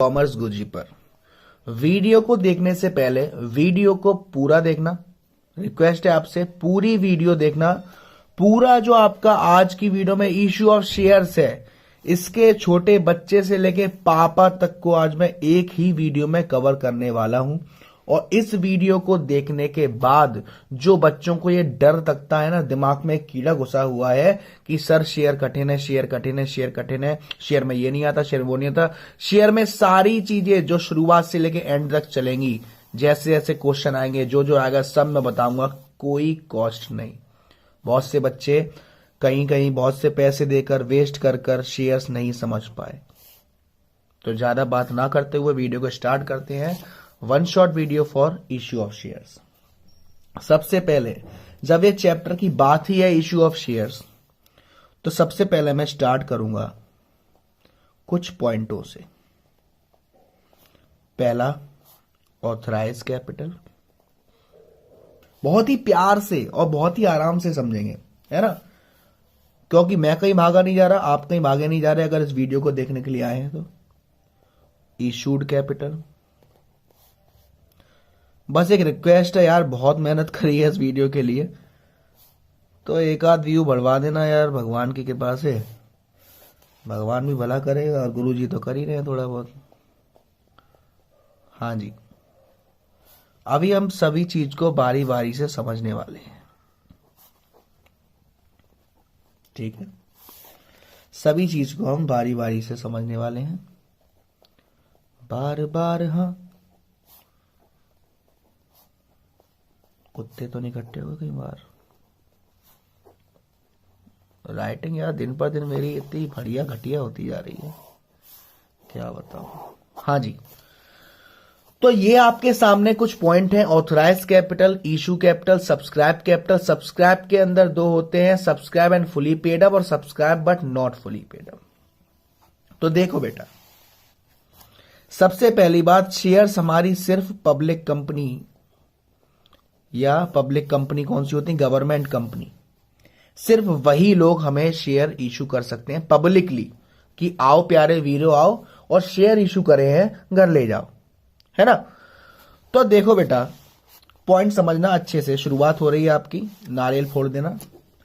Commerce गुरुजी पर। Video को देखने से पहले वीडियो को पूरा देखना, रिक्वेस्ट है आपसे पूरी वीडियो देखना। पूरा जो आपका आज की वीडियो में इश्यू ऑफ शेयर्स है, इसके छोटे बच्चे से लेके पापा तक को आज मैं एक ही वीडियो में कवर करने वाला हूं। और इस वीडियो को देखने के बाद जो बच्चों को ये डर लगता है ना, दिमाग में एक कीड़ा घुसा हुआ है कि सर शेयर कठिन है, शेयर कठिन है, शेयर कठिन है, शेयर में ये नहीं आता, शेयर वो नहीं आता। शेयर में सारी चीजें जो शुरुआत से लेके एंड तक चलेंगी, जैसे जैसे क्वेश्चन आएंगे, जो जो आएगा सब मैं बताऊंगा, कोई कॉस्ट नहीं। बहुत से बच्चे कहीं कहीं बहुत से पैसे देकर वेस्ट कर कर शेयर्स नहीं समझ पाए। तो ज्यादा बात ना करते हुए वीडियो को स्टार्ट करते हैं। One shot video for issue of shares. सबसे पहले जब ये चैप्टर की बात ही है इश्यू ऑफ शेयर्स, तो सबसे पहले मैं स्टार्ट करूंगा कुछ पॉइंटों से। पहला, ऑथराइज कैपिटल। बहुत ही प्यार से और बहुत ही आराम से समझेंगे, है ना, क्योंकि मैं कहीं भागा नहीं जा रहा, आप कहीं भागे नहीं जा रहे अगर इस वीडियो को देखने के लिए आए हैं तो। Issued capital. बस एक रिक्वेस्ट है यार, बहुत मेहनत करी है इस वीडियो के लिए, तो एक आध व्यू बढ़वा देना यार, भगवान की कृपा से। भगवान भी भला करेगा और गुरु जी तो कर ही रहे हैं थोड़ा बहुत। हाँ जी, अभी हम सभी चीज को बारी बारी से समझने वाले हैं, ठीक है। सभी चीज को हम बारी बारी से समझने वाले हैं, बार बार। हाँ, कुत्ते तो नहीं इकट्ठे हो गए कई बार। राइटिंग यार दिन पर दिन मेरी इतनी बढ़िया घटिया होती जा रही है, क्या बताऊं। हाँ जी, तो ये आपके सामने कुछ पॉइंट हैं। Authorise capital, issue capital, subscribe capital. Subscribe के अंदर दो होते हैं, subscribe and fully paid up और subscribe but not fully paid up. तो देखो बेटा, सबसे पहली बात, शेयर्स हमारी सिर्फ पब्लिक कंपनी, या पब्लिक कंपनी कौन सी होती है, गवर्नमेंट कंपनी, सिर्फ वही लोग हमें शेयर इशू कर सकते हैं पब्लिकली, कि आओ प्यारे वीरो आओ और शेयर इशू करे हैं, घर ले जाओ, है ना। तो देखो बेटा, पॉइंट समझना अच्छे से। शुरुआत हो रही है आपकी, नारियल फोड़ देना,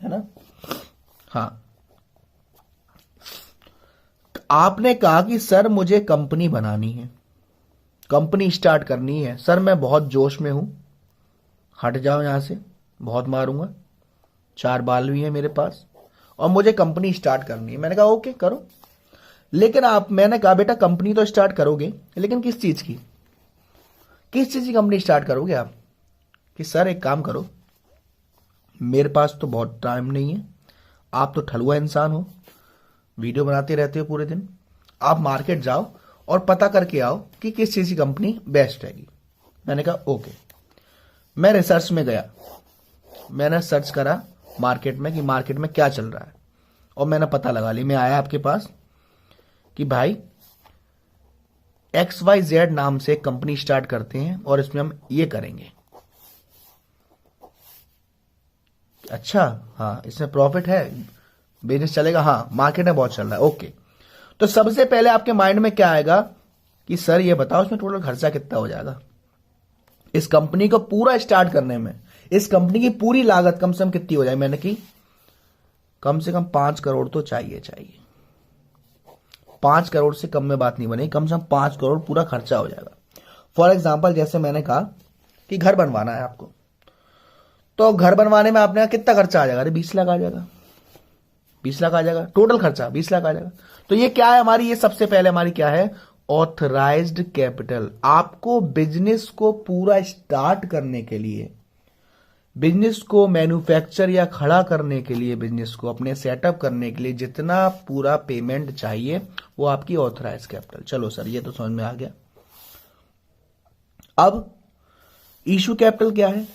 है ना। हाँ, आपने कहा कि सर मुझे कंपनी बनानी है, कंपनी स्टार्ट करनी है। सर मैं बहुत जोश में हूं, हट जाओ यहां से, बहुत मारूंगा, 4 बाल भी है मेरे पास, और मुझे कंपनी स्टार्ट करनी है। मैंने कहा ओके करो, लेकिन मैंने कहा बेटा कंपनी तो स्टार्ट करोगे, लेकिन किस चीज की, किस चीज की कंपनी स्टार्ट करोगे आप। कि सर एक काम करो, मेरे पास तो बहुत टाइम नहीं है, आप तो ठलुआ इंसान हो, वीडियो बनाते रहते हो पूरे दिन, आप मार्केट जाओ और पता करके आओ कि किस चीज की कंपनी बेस्ट रहेगी। मैंने कहा ओके। मैं रिसर्च में गया, मैंने सर्च करा मार्केट में कि मार्केट में क्या चल रहा है, और मैंने पता लगा ली। मैं आया आपके पास कि भाई XYZ नाम से कंपनी स्टार्ट करते हैं और इसमें हम ये करेंगे। अच्छा, हाँ इसमें प्रॉफिट है, बिजनेस चलेगा, हाँ मार्केट में बहुत चल रहा है, ओके। तो सबसे पहले आपके माइंड में क्या आएगा कि सर ये बताओ इसमें टोटल खर्चा कितना हो जाएगा, इस कंपनी को पूरा स्टार्ट करने में, इस कंपनी की पूरी लागत कम से कम कितनी हो जाए। मैंने की कम से कम 5 करोड़ तो चाहिए। 5 करोड़ से कम में बात नहीं बनेगी, कम से कम 5 करोड़ पूरा खर्चा हो जाएगा। फॉर एग्जाम्पल, जैसे मैंने कहा कि घर बनवाना है आपको, तो घर बनवाने में आपने कितना खर्चा आ जाएगा, अरे 20 लाख आ जाएगा, 20 लाख आ जाएगा, टोटल खर्चा 20 लाख आ जाएगा। तो ये क्या है हमारी, ये सबसे पहले हमारी क्या है, ऑथराइज्ड कैपिटल। आपको बिजनेस को पूरा स्टार्ट करने के लिए, बिजनेस को मैन्युफैक्चर या खड़ा करने के लिए, बिजनेस को अपने सेटअप करने के लिए जितना पूरा पेमेंट चाहिए वो आपकी ऑथराइज कैपिटल। चलो सर ये तो समझ में आ गया। अब इशू कैपिटल क्या है,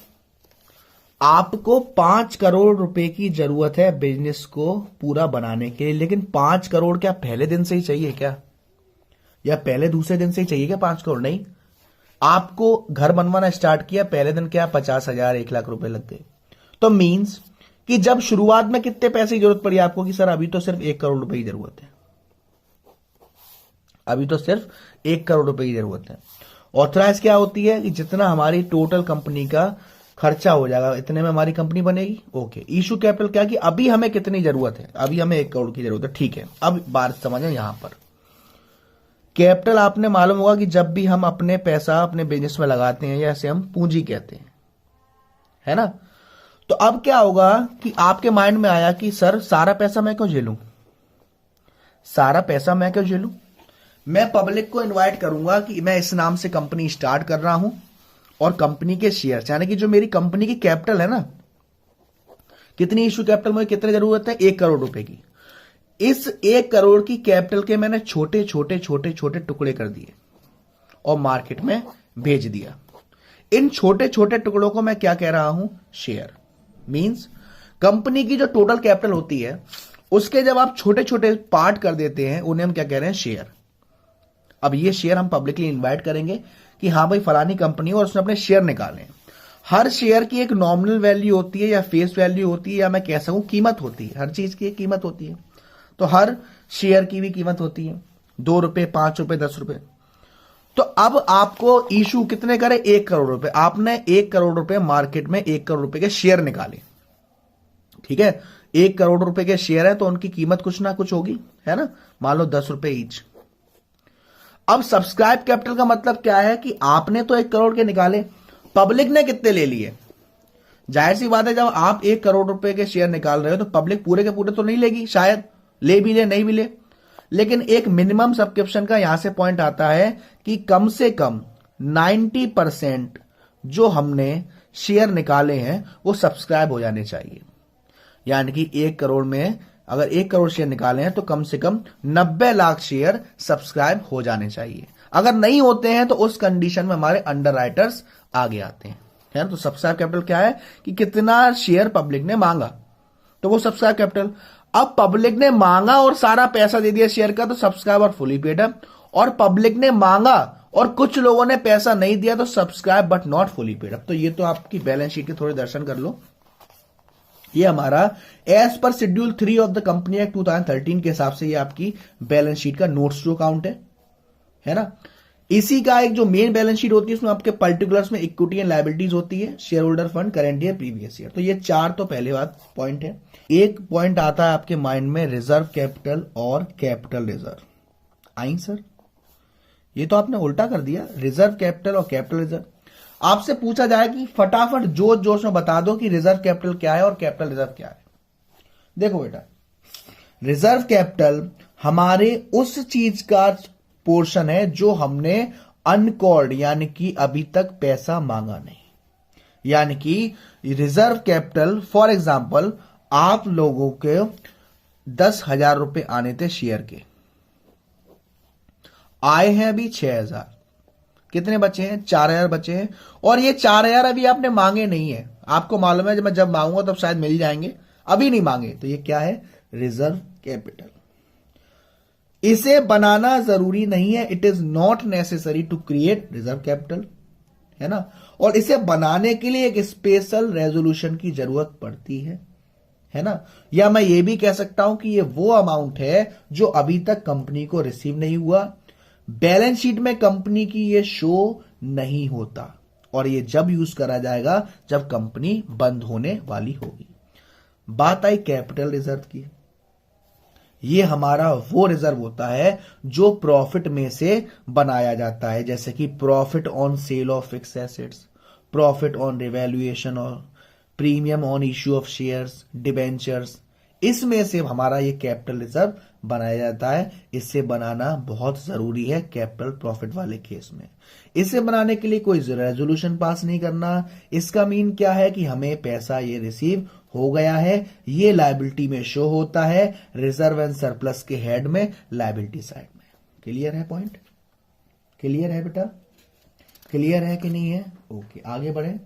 आपको 5 करोड़ रुपए की जरूरत है बिजनेस को पूरा बनाने के लिए, लेकिन 5 करोड़ क्या पहले दिन से ही चाहिए क्या, या पहले दूसरे दिन से ही चाहिए क्या 5 करोड़? नहीं, आपको घर बनवाना स्टार्ट किया, पहले दिन क्या 50,000 1 लाख रुपए लग गए। तो मींस कि जब शुरुआत में कितने पैसे की जरूरत पड़ी आपको, कि सर अभी तो सिर्फ 1 करोड़ रुपए की जरूरत है। अभी तो सिर्फ 1 करोड़ रुपए की जरूरत है। ऑथराइज क्या होती है कि जितना हमारी टोटल कंपनी का खर्चा हो जाएगा इतने में हमारी कंपनी बनेगी। ओके, इशू कैपिटल क्या कि अभी हमें कितनी जरूरत है, अभी हमें 1 करोड़ की जरूरत है। ठीक है, अब बात समझें यहां पर। कैपिटल आपने मालूम होगा कि जब भी हम अपने पैसा अपने बिजनेस में लगाते हैं, या इसे हम पूंजी कहते हैं, है ना। तो अब क्या होगा कि आपके माइंड में आया कि सर सारा पैसा मैं क्यों झेलूं, सारा पैसा मैं क्यों झेलूं। मैं पब्लिक को इनवाइट करूंगा कि मैं इस नाम से कंपनी स्टार्ट कर रहा हूं, और कंपनी के शेयर यानी कि जो मेरी कंपनी की कैपिटल है ना, कितनी इश्यू कैपिटल मुझे कितनी जरूरत है, 1 करोड़ रुपए की। इस 1 करोड़ की कैपिटल के मैंने छोटे छोटे छोटे छोटे टुकड़े कर दिए और मार्केट में भेज दिया। इन छोटे छोटे टुकड़ों को मैं क्या कह रहा हूं, शेयर। मींस कंपनी की जो टोटल कैपिटल होती है उसके जब आप छोटे छोटे पार्ट कर देते हैं, उन्हें हम क्या कह रहे हैं, शेयर। अब ये शेयर हम पब्लिकली इनवाइट करेंगे कि हाँ भाई फलानी कंपनी और उसने अपने शेयर निकाले। हर शेयर की एक नॉमिनल वैल्यू होती है, या फेस वैल्यू होती है, या मैं कह सकूं कीमत होती है। हर चीज की एक कीमत होती है, तो हर शेयर की भी कीमत होती है, 2 रुपए, 5 रुपए, 10 रुपए। तो अब आपको इशू कितने करे, 1 करोड़ रुपए। आपने 1 करोड़ रुपए मार्केट में 1 करोड़ रुपए के शेयर निकाले, ठीक है। 1 करोड़ रुपए के शेयर है तो उनकी कीमत कुछ ना कुछ होगी, है ना, मान लो 10 रुपए ईच। अब सब्सक्राइब कैपिटल का मतलब क्या है कि आपने तो 1 करोड़ के निकाले, पब्लिक ने कितने ले लिए। जाहिर सी बात है, जब आप 1 करोड़ रुपए के शेयर निकाल रहे हो तो पब्लिक पूरे के पूरे तो नहीं लेगी, शायद ले भी ले नहीं भी ले। लेकिन एक मिनिमम सब्सक्रिप्शन का यहां से पॉइंट आता है कि कम से कम 90% जो हमने शेयर निकाले हैं वो सब्सक्राइब हो जाने चाहिए। यानी कि 1 करोड़ में अगर 1 करोड़ शेयर निकाले हैं तो कम से कम 90 लाख शेयर सब्सक्राइब हो जाने चाहिए। अगर नहीं होते हैं तो उस कंडीशन में हमारे अंडर राइटर्स आगे आते हैं, है ना। तो सब्सक्राइब कैपिटल क्या है कि कितना शेयर पब्लिक ने मांगा, तो वो सब्सक्राइब कैपिटल। अब पब्लिक ने मांगा और सारा पैसा दे दिया शेयर का, तो सब्सक्राइब और फुली पेड है। और पब्लिक ने मांगा और कुछ लोगों ने पैसा नहीं दिया, तो subscribe but not fully paid. अब तो ये तो आपकी बैलेंस शीट के थोड़े दर्शन कर लो। ये हमारा as per schedule 3 of the company act 2013 के हिसाब से ये आपकी बैलेंस शीट का नोट्स जो अकाउंट है ना। इसी का एक जो मेन बैलेंस शीट होती है उसमें आपके पर्टिकुलर्स में इक्विटी एंड लायबिलिटीज होती है, share holder fund, current year, previous year. तो ये 4 तो पहले बात पॉइंट है। एक पॉइंट आता है आपके माइंड में, रिजर्व कैपिटल और कैपिटल रिजर्व। आई सर, ये तो आपने उल्टा कर दिया, रिजर्व कैपिटल और कैपिटल रिजर्व। आपसे पूछा जाए कि फटाफट जोश जोश में बता दो कि रिजर्व कैपिटल क्या है और कैपिटल रिजर्व क्या है। देखो बेटा, रिजर्व कैपिटल हमारे उस चीज का पोर्शन है जो हमने अनकॉल्ड यानी कि अभी तक पैसा मांगा नहीं। यानी कि रिजर्व कैपिटल, फॉर एग्जाम्पल आप लोगों के 10,000 रुपए आने थे शेयर के, आए हैं अभी 6,000, कितने बचे हैं, 4,000 बचे हैं। और ये 4,000 अभी आपने मांगे नहीं है, आपको मालूम है मैं जब मांगूंगा तब शायद मिल जाएंगे, अभी नहीं मांगे। तो ये क्या है, रिजर्व कैपिटल। इसे बनाना जरूरी नहीं है, it is not necessary to create reserve capital, है ना। और इसे बनाने के लिए एक स्पेशल रेजोल्यूशन की जरूरत पड़ती है ना। या मैं ये भी कह सकता हूं कि ये वो अमाउंट है जो अभी तक कंपनी को रिसीव नहीं हुआ, बैलेंस शीट में कंपनी की ये शो नहीं होता, और ये जब यूज करा जाएगा जब कंपनी बंद होने वाली होगी। बात आई कैपिटल रिजर्व की। ये हमारा वो रिजर्व होता है जो प्रॉफिट में से बनाया जाता है, जैसे कि profit on sale of fixed assets, profit on revaluation और premium on issue of shares, debentures. इसमें से हमारा ये कैपिटल रिजर्व बनाया जाता है। इसे बनाना बहुत जरूरी है कैपिटल प्रॉफिट वाले केस में। इसे बनाने के लिए कोई रेजोल्यूशन पास नहीं करना। इसका मीन क्या है कि हमें पैसा ये रिसीव हो गया है, ये लायबिलिटी में शो होता है, रिजर्व एंड सरप्लस के हेड में, लायबिलिटी साइड में। क्लियर है पॉइंट, क्लियर है बेटा, क्लियर है कि नहीं है। ओके, आगे बढ़े।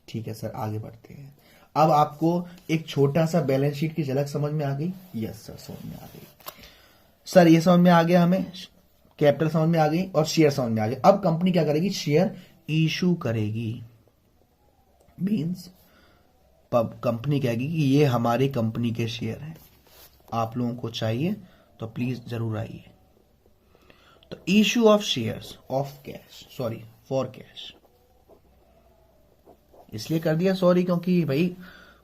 ठीक है सर, आगे बढ़ते हैं। अब आपको एक छोटा सा बैलेंस शीट की झलक समझ में आ गई। यस सर, समझ में आ गई सर, ये समझ में आ गया, हमें कैपिटल समझ में आ गई और शेयर समझ में आ गया। अब कंपनी क्या करेगी, शेयर इशू करेगी। मींस कंपनी कहेगी कि ये हमारी कंपनी के शेयर हैं, आप लोगों को चाहिए तो प्लीज जरूर आइए। तो issue of shares of cash, sorry for cash, इसलिए कर दिया सॉरी क्योंकि भाई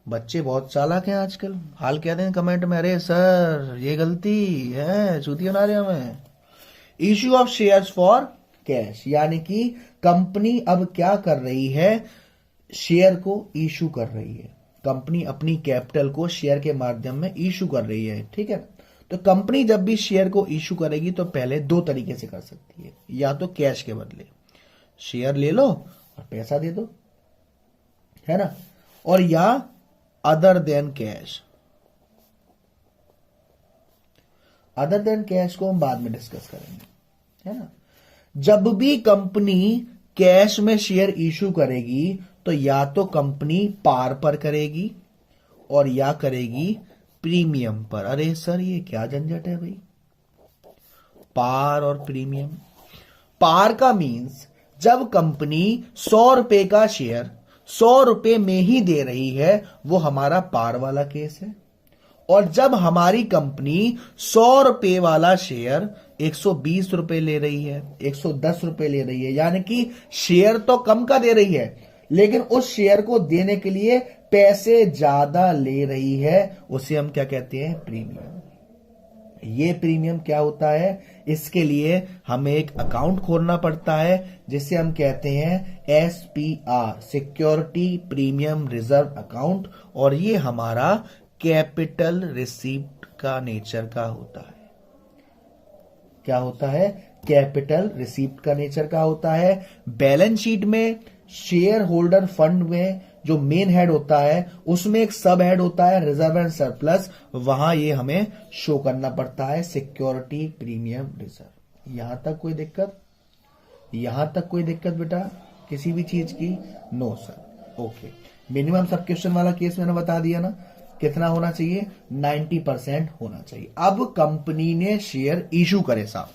बच्चे बहुत चालाक हैं आजकल। हाल कहते हैं कमेंट में, अरे सर ये गलती है, चूतिया बना रहे हमें। Issue of shares for cash, यानी कि कंपनी अब क्या कर रही है, शेयर को इशू कर रही है। कंपनी अपनी कैपिटल को शेयर के माध्यम में इशू कर रही है, ठीक है। तो कंपनी जब भी शेयर को इशू करेगी तो पहले दो तरीके से कर सकती है, या तो कैश के बदले शेयर ले लो और पैसा दे दो, है ना, और या other than cash. Other than cash को हम बाद में डिस्कस करेंगे, है ना। जब भी कंपनी कैश में शेयर इशू करेगी तो या तो कंपनी पार पर करेगी और या करेगी प्रीमियम पर। अरे सर ये क्या झंझट है भाई, पार और प्रीमियम। पार का मीन्स जब कंपनी 100 रुपए का शेयर 100 रुपए में ही दे रही है, वो हमारा पार वाला केस है। और जब हमारी कंपनी 100 रुपए वाला शेयर 120 रुपए ले रही है, 110 रुपए ले रही है, यानी कि शेयर तो कम का दे रही है लेकिन उस शेयर को देने के लिए पैसे ज्यादा ले रही है, उसे हम क्या कहते हैं, प्रीमियम। ये प्रीमियम क्या होता है, इसके लिए हमें एक अकाउंट खोलना पड़ता है जिसे हम कहते हैं SPR, security premium reserve account, और ये हमारा कैपिटल रिसीप्ट का नेचर का होता है। क्या होता है, कैपिटल रिसीप्ट का नेचर का होता है। बैलेंस शीट में शेयर होल्डर फंड में जो मेन हेड होता है उसमें एक सब हेड होता है रिजर्व एंड सरप्लस, वहां ये हमें शो करना पड़ता है सिक्योरिटी प्रीमियम रिजर्व। यहां तक कोई दिक्कत, यहां तक कोई दिक्कत बेटा किसी भी चीज की? No sir, okay. Minimum subscription वाला केस मैंने बता दिया ना, कितना होना चाहिए, 90% होना चाहिए। अब कंपनी ने शेयर इशू करे साहब,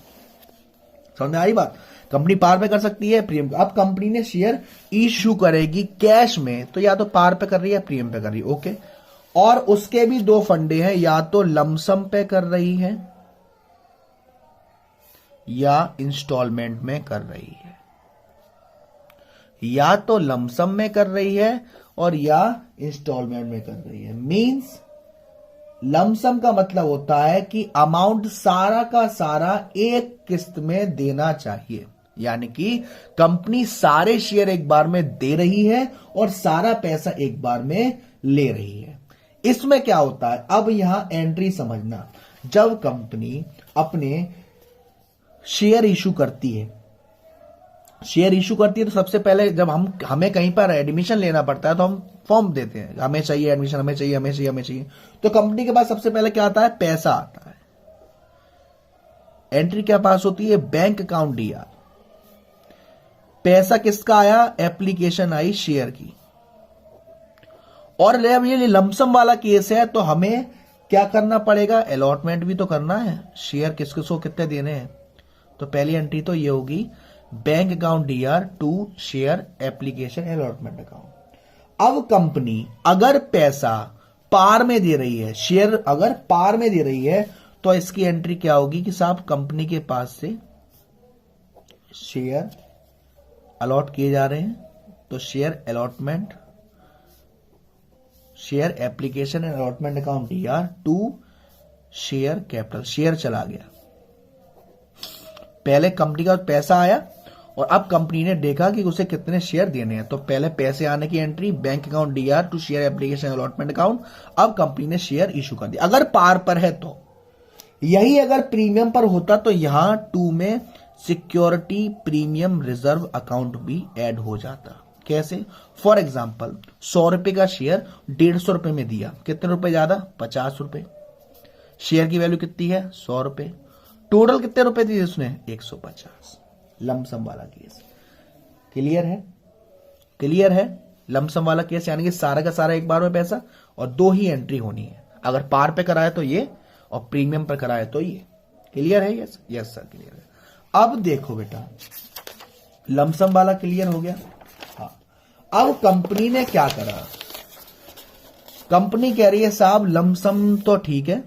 समझ में आई बात। कंपनी पार पे कर सकती है, प्रीमियम। अब कंपनी ने शेयर इशू करेगी कैश में, तो या तो पार पे कर रही है, प्रीमियम पे कर रही है, ओके। और उसके भी दो फंडे हैं, या तो लमसम पे कर रही है या इंस्टॉलमेंट में कर रही है। या तो लमसम में कर रही है और या इंस्टॉलमेंट में कर रही है। मींस लमसम का मतलब होता है कि अमाउंट सारा का सारा एक किस्त में देना चाहिए, यानी कि कंपनी सारे शेयर एक बार में दे रही है और सारा पैसा एक बार में ले रही है। इसमें क्या होता है, अब यहां एंट्री समझना। जब कंपनी अपने शेयर इशू करती है, शेयर इशू करती है तो सबसे पहले जब हमें कहीं पर एडमिशन लेना पड़ता है तो हम फॉर्म देते हैं, हमें चाहिए एडमिशन, हमें चाहिए, हमें चाहिए, हमें चाहिए। तो कंपनी के पास सबसे पहले क्या आता है, पैसा आता है। एंट्री क्या पास होती है, बैंक अकाउंट DR। पैसा किसका आया, एप्लीकेशन आई शेयर की। और ये लमसम वाला केस है तो हमें क्या करना पड़ेगा, अलॉटमेंट भी तो करना है, शेयर किस किसको कितने देने हैं। तो पहली एंट्री तो ये होगी, bank account DR to share application allotment account. अब कंपनी अगर पैसा पार में दे रही है, शेयर अगर पार में दे रही है, तो इसकी एंट्री क्या होगी कि साहब कंपनी के पास से शेयर अलॉट किए जा रहे हैं, तो share allotment, share application and allotment account DR to share capital. Share चला गया, पहले कंपनी का पैसा आया और अब कंपनी ने देखा कि उसे कितने शेयर देने हैं, तो पहले पैसे आने की entry bank account DR to share application allotment account. अब कंपनी ने शेयर इशू कर दिया, अगर पार पर है तो। यही अगर प्रीमियम पर होता तो यहां 2 में सिक्योरिटी प्रीमियम रिजर्व अकाउंट भी ऐड हो जाता। कैसे, फॉर एग्जाम्पल 100 रुपए का शेयर 150 रुपए में दिया, कितने रुपए ज्यादा, 50 रुपए। शेयर की वैल्यू कितनी है, 100 रुपए। टोटल कितने रुपए दिए उसने, 150। लमसम वाला केस क्लियर है, क्लियर है। लमसम वाला केस यानी कि सारा का सारा एक बार में पैसा, और 2 ही एंट्री होनी है। अगर पार पे कराए तो ये, और प्रीमियम पर कराए तो ये। क्लियर है? यस यस सर क्लियर है। अब देखो बेटा, लमसम वाला क्लियर हो गया। हाँ, अब कंपनी ने क्या करा, कंपनी कह रही है साहब लमसम तो ठीक है,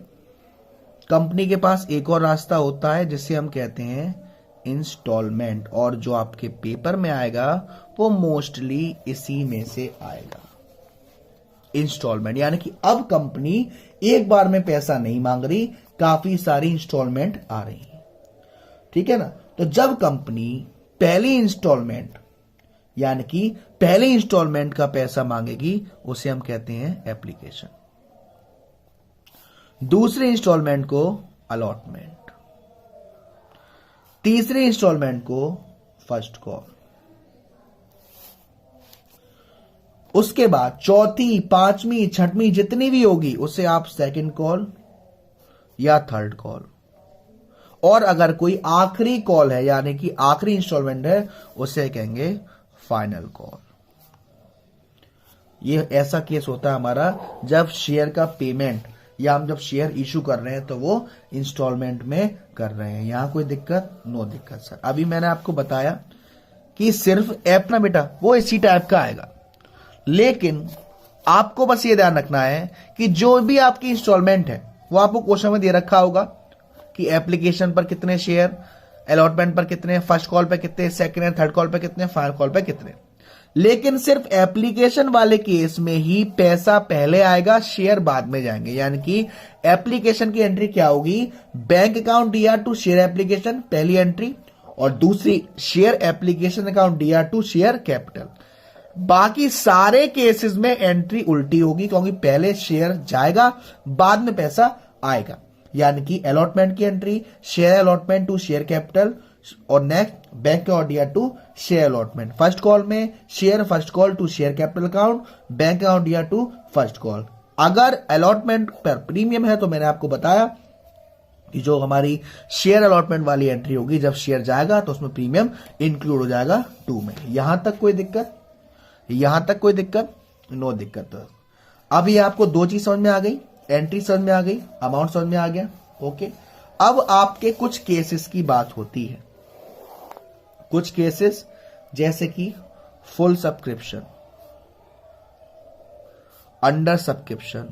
कंपनी के पास एक और रास्ता होता है जिसे हम कहते हैं इंस्टॉलमेंट, और जो आपके पेपर में आएगा वो मोस्टली इसी में से आएगा, इंस्टॉलमेंट। यानी कि अब कंपनी एक बार में पैसा नहीं मांग रही, काफी सारी इंस्टॉलमेंट आ रही है, ठीक है ना। तो जब कंपनी पहली इंस्टॉलमेंट यानी कि पहले इंस्टॉलमेंट का पैसा मांगेगी उसे हम कहते हैं एप्लीकेशन, दूसरे इंस्टॉलमेंट को अलॉटमेंट, तीसरे इंस्टॉलमेंट को फर्स्ट कॉल, उसके बाद चौथी, पांचवी, छठवीं जितनी भी होगी उसे आप सेकंड कॉल या थर्ड कॉल, और अगर कोई आखिरी कॉल है यानी कि आखिरी इंस्टॉलमेंट है उसे कहेंगे फाइनल कॉल। ये ऐसा केस होता है हमारा जब शेयर का पेमेंट या हम जब शेयर इशू कर रहे हैं तो वो इंस्टॉलमेंट में कर रहे हैं। यहां कोई दिक्कत? नो दिक्कत सर। अभी मैंने आपको बताया कि सिर्फ ऐप ना बेटा वो इसी टाइप का आएगा, लेकिन आपको बस ये ध्यान रखना है कि जो भी आपकी इंस्टॉलमेंट है वो आपको क्वेश्चन में दे रखा होगा कि एप्लीकेशन पर कितने शेयर, अलॉटमेंट पर कितने, फर्स्ट कॉल पे कितने, सेकंड एंड थर्ड कॉल पे कितने, फाइनल कॉल पे कितने। लेकिन सिर्फ एप्लीकेशन वाले केस में ही पैसा पहले आएगा, शेयर बाद में जाएंगे। यानी कि एप्लीकेशन की एंट्री क्या होगी? Bank account D R to share application पहली एंट्री, और दूसरी share application account D R to share capital. बाकी सारे केसेस में एंट्री उल्टी होगी क्योंकि पहले शेयर जाएगा बाद में पैसा आएगा। यानी कि अलॉटमेंट की entry share allotment to share capital, और next bank account D R to share allotment. First call में share first call to share capital account, bank account D R to first call. अगर अलॉटमेंट पर प्रीमियम है तो मैंने आपको बताया कि जो हमारी शेयर अलॉटमेंट वाली एंट्री होगी जब शेयर जाएगा तो उसमें प्रीमियम इंक्लूड हो जाएगा 2 में। यहां तक कोई दिक्कत? यहां तक कोई दिक्कत? नो दिक्कत। अब ये आपको 2 चीज समझ में आ गई, एंट्री समझ में आ गई, अमाउंट समझ में आ गया। ओके, अब आपके कुछ केसेस की बात होती है, कुछ केसेस जैसे कि फुल सब्सक्रिप्शन, अंडर सब्सक्रिप्शन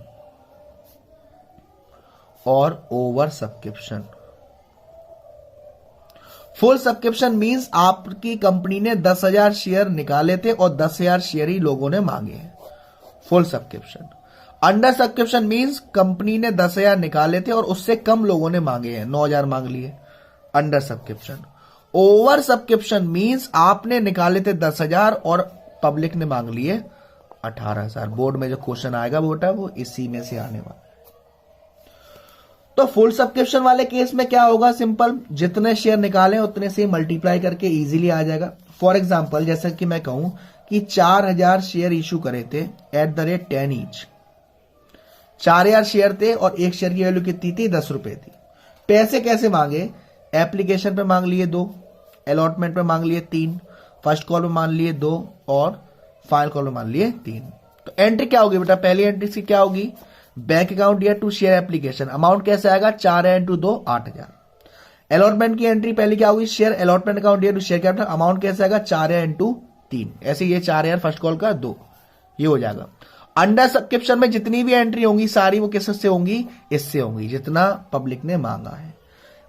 और over subscription. Full subscription means आपकी कंपनी ने 10,000 शेयर निकाले थे और 10,000 शेयर ही लोगों ने मांगे हैं, full subscription. Under subscription means company ने 10,000 निकाले थे और उससे कम लोगों ने मांगे हैं, 9,000 मांग लिए, under subscription. Over subscription means आपने निकाले थे 10,000 और पब्लिक ने मांग लिए 18,000। बोर्ड में जो क्वेश्चन आएगा बेटा वो इसी में से आने वाला है। तो फुल सब्सक्रिप्शन वाले केस में क्या होगा? सिंपल, जितने शेयर निकाले उतने से मल्टीप्लाई करके इजीली आ जाएगा। फॉर एग्जांपल जैसा कि मैं कहूं कि 4,000 शेयर इशू करे थे at the rate 10 each, 4,000 share थे और एक शेयर की वैल्यू कितनी थी? 10 रुपए थी। पैसे कैसे मांगे? एप्लीकेशन पे मांग लिए 2, अलॉटमेंट पे मांग लिए 3, फर्स्ट कॉल पे मांग लिए 2 और फाइनल कॉल पे मांग लिए 3। तो एंट्री क्या होगी बेटा? पहली एंट्री से क्या होगी? Bank account D R to share application, amount कैसे आएगा? 4 इंटू 2 8,000। अलॉटमेंट की एंट्री पहली क्या होगी? Share allotment account D R to share capital, amount कैसे आएगा? 4 इंटू 3। ऐसे ये 4,000 फर्स्ट कॉल का 2, ये हो जाएगा। अंडर सब्सक्रिप्शन में जितनी भी एंट्री होंगी सारी वो किससे होंगी? इससे होंगी जितना पब्लिक ने मांगा है।